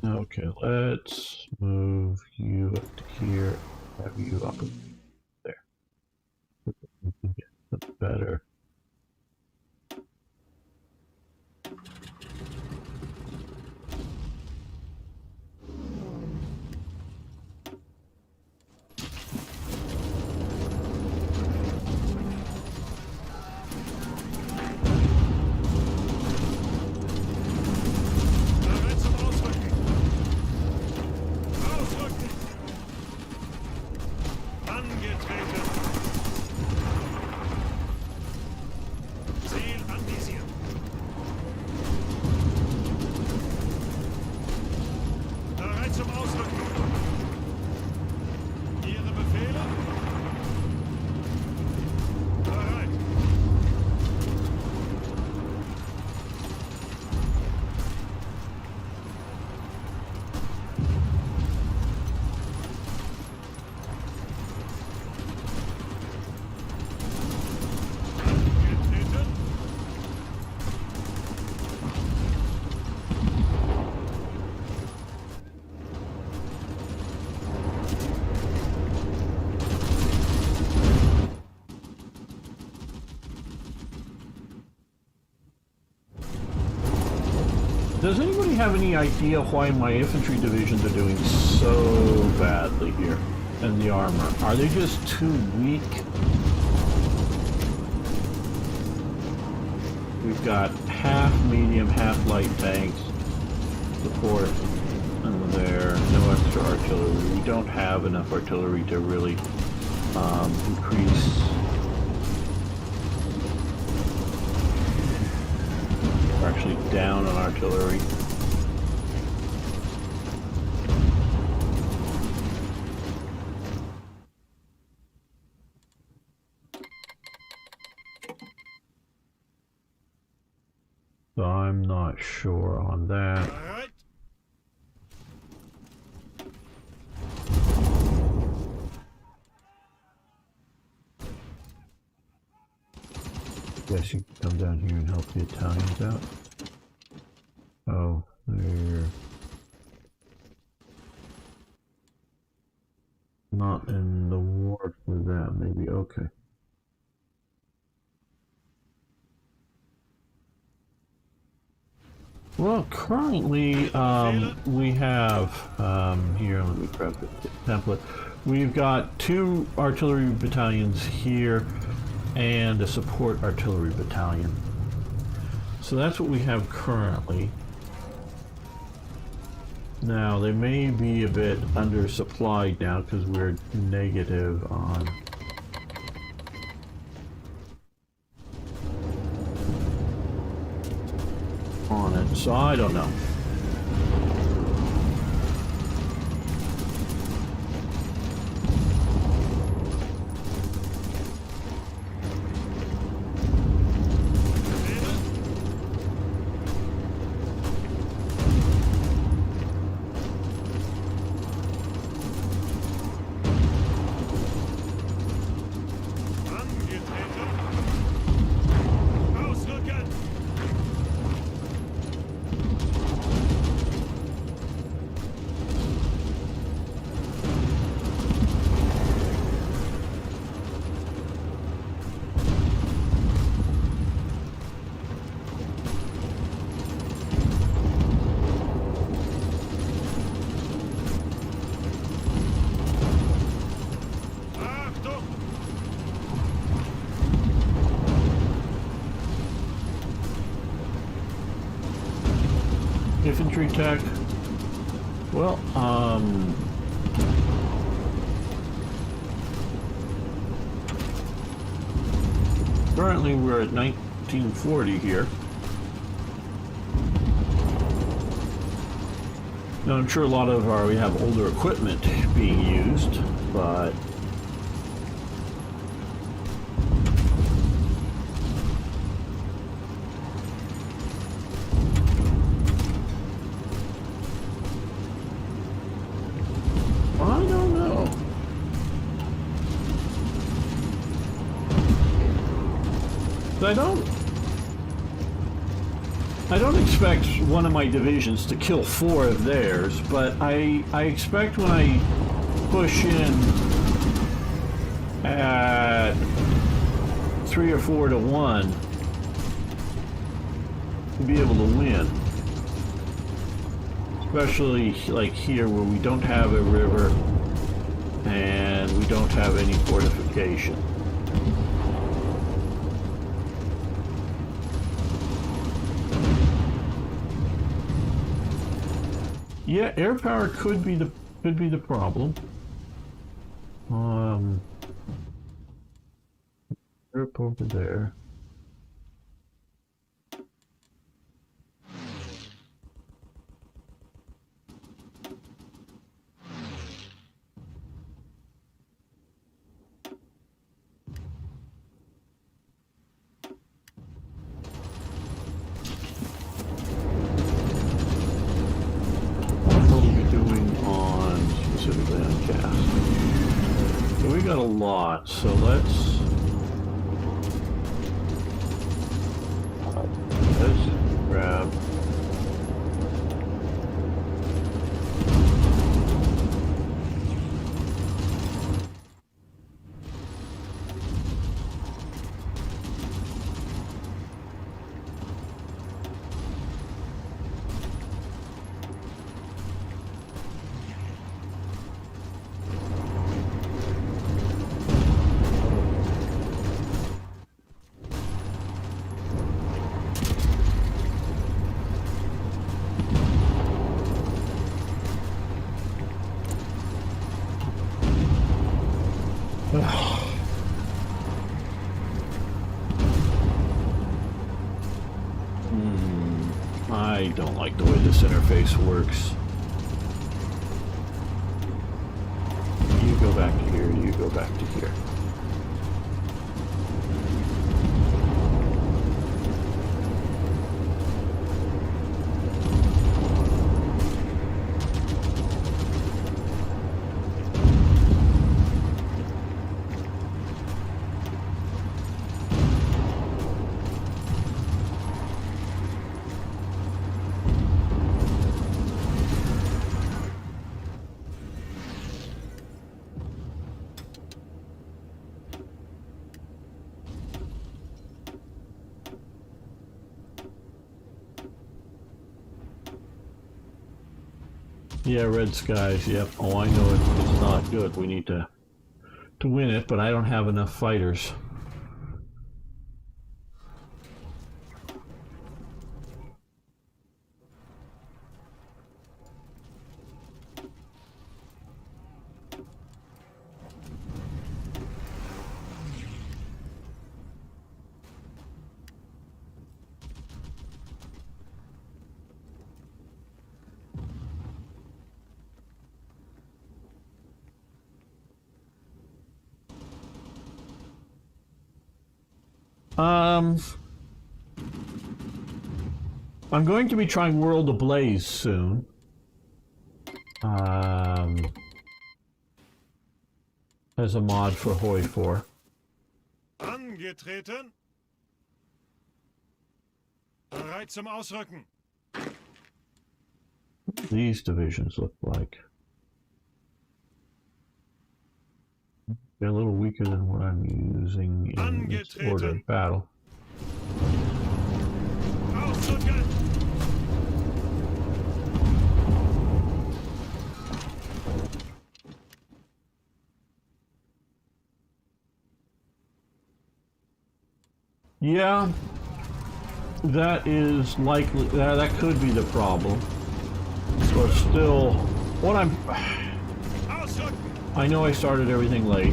Okay, let's move you up to here. Have you up there. That's better. Bereit zum Ausrücken. Ausrücken. Angetreten. Ziel anvisiert. Bereit zum Ausrücken. Ihre Befehle? Bereit. Angetreten. Does anybody have any idea why my infantry divisions are doing so badly here in the armor? Are they just too weak? We've got half medium, half light tanks support in there, no extra artillery. We don't have enough artillery to really increase. We're actually down on artillery. So I'm not sure on that. Bereit. Guess you can come down here and help the Italians out. Oh, they're not in the war for them, maybe. Okay. Well, currently, we have, here, let me grab the template. We've got 2 artillery battalions here and a support artillery battalion. So that's what we have currently. Now, they may be a bit undersupplied now because we're negative on it, so I don't know. Infantry tech. Well, currently we're at 1940 here. Now I'm sure a lot of we have older equipment being used, but I don't expect one of my divisions to kill 4 of theirs, but I expect when I push in at 3 or 4 to 1 to be able to win. Especially like here where we don't have a river and we don't have any fortification. Yeah, air power could be the problem. Up over there. So we got a lot, so let's grab I don't like the way this interface works. You go back to here, you go back to here. Yeah, red skies, yep. Oh, I know it's not good. We need to win it, but I don't have enough fighters. I'm going to be trying World Ablaze soon. As a mod for HoI 4. Angetreten. Bereit zum Ausrücken. What do these divisions look like? They're a little weaker than what I'm using in this order of battle. Ausrücken. Yeah, that is likely. That could be the problem. But still, what I know I started everything late.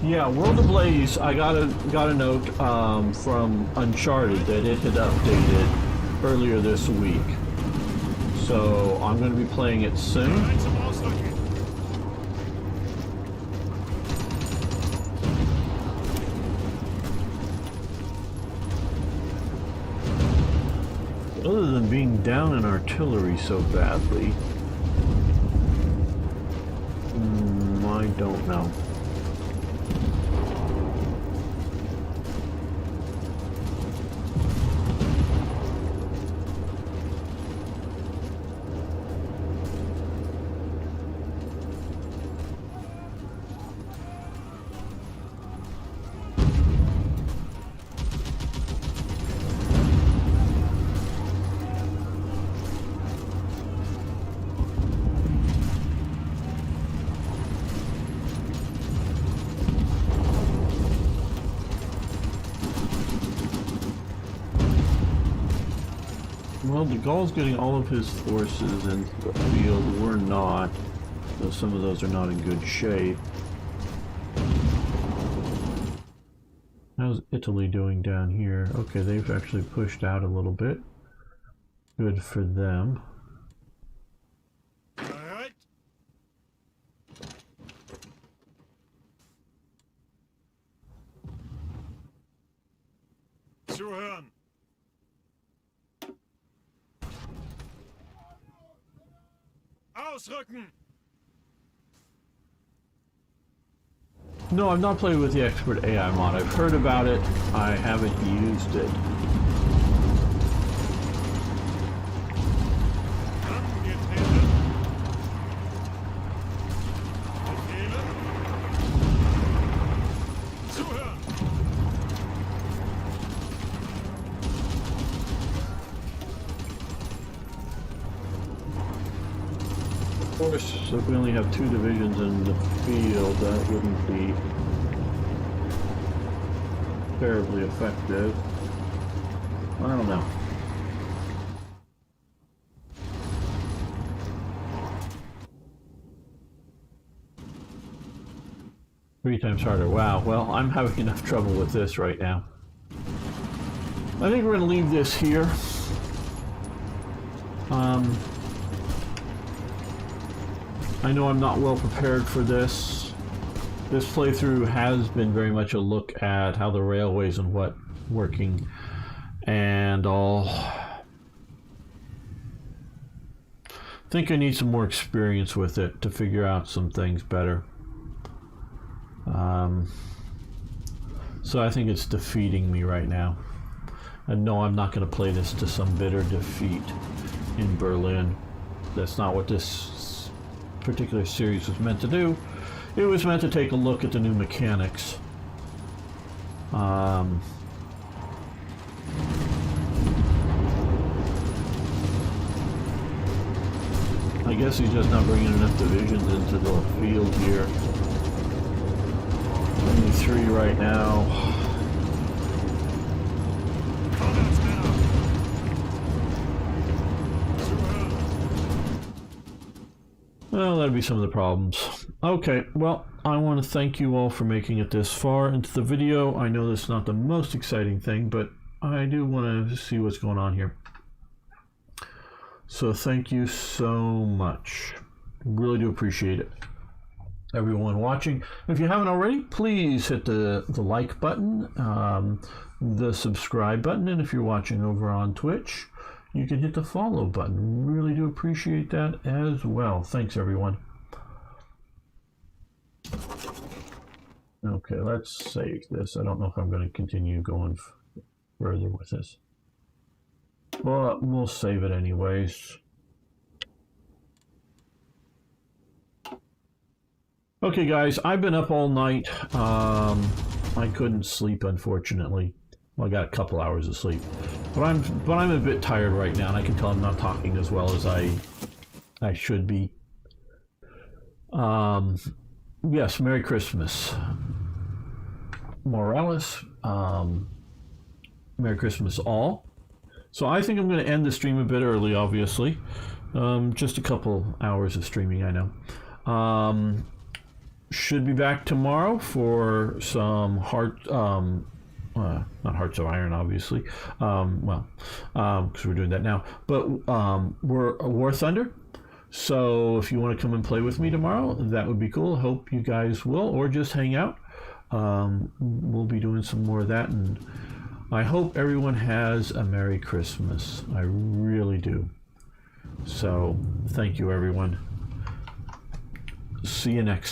Yeah, World Ablaze, I got a note from Uncharted that it had updated earlier this week. So I'm going to be playing it soon. Bereit zum Ausrücken. Other than being down in artillery so badly, I don't know. Well, de Gaulle's getting all of his forces into the field. We're not, though some of those are not in good shape. How's Italy doing down here? Okay, they've actually pushed out a little bit. Good for them. Bereit? Zuhören. Ausrücken. No, I've not played with the Expert AI mod. I've heard about it. I haven't used it. Angetreten. Befehle. Zuhören. Of course, if we only have 2 divisions in the field, that wouldn't be terribly effective. I don't know. Three times harder. Wow. Well, I'm having enough trouble with this right now. I think we're going to leave this here. I know I'm not well prepared for this. This playthrough has been very much a look at how the railways and what working and all. I think I need some more experience with it to figure out some things better. So I think it's defeating me right now. And no, I'm not going to play this to some bitter defeat in Berlin. That's not what this particular series was meant to do. It was meant to take a look at the new mechanics. I guess he's just not bringing enough divisions into the field here. Only 3 right now. Well, that'd be some of the problems. Okay, well, I want to thank you all for making it this far into the video. I know this is not the most exciting thing, but I do want to see what's going on here. So thank you so much. Really do appreciate it. Everyone watching, if you haven't already, please hit the like button, the subscribe button, and if you're watching over on Twitch, you can hit the follow button. Really do appreciate that as well. Thanks, everyone. Okay, let's save this. I don't know if I'm going to continue going further with this, but we'll save it anyways. Okay, guys, I've been up all night. I couldn't sleep, unfortunately. Well, I got a couple hours of sleep, but I'm a bit tired right now, and I can tell I'm not talking as well as I should be. Yes, Merry Christmas, Morales. Merry Christmas, all. So I think I'm going to end the stream a bit early, obviously. Just a couple hours of streaming, I know. should be back tomorrow for some not Hearts of Iron, obviously. Because we're doing that now. But we're War Thunder. So if you want to come and play with me tomorrow, that would be cool. Hope you guys will, or just hang out. We'll be doing some more of that, and I hope everyone has a Merry Christmas. I really do. So thank you, everyone. See you next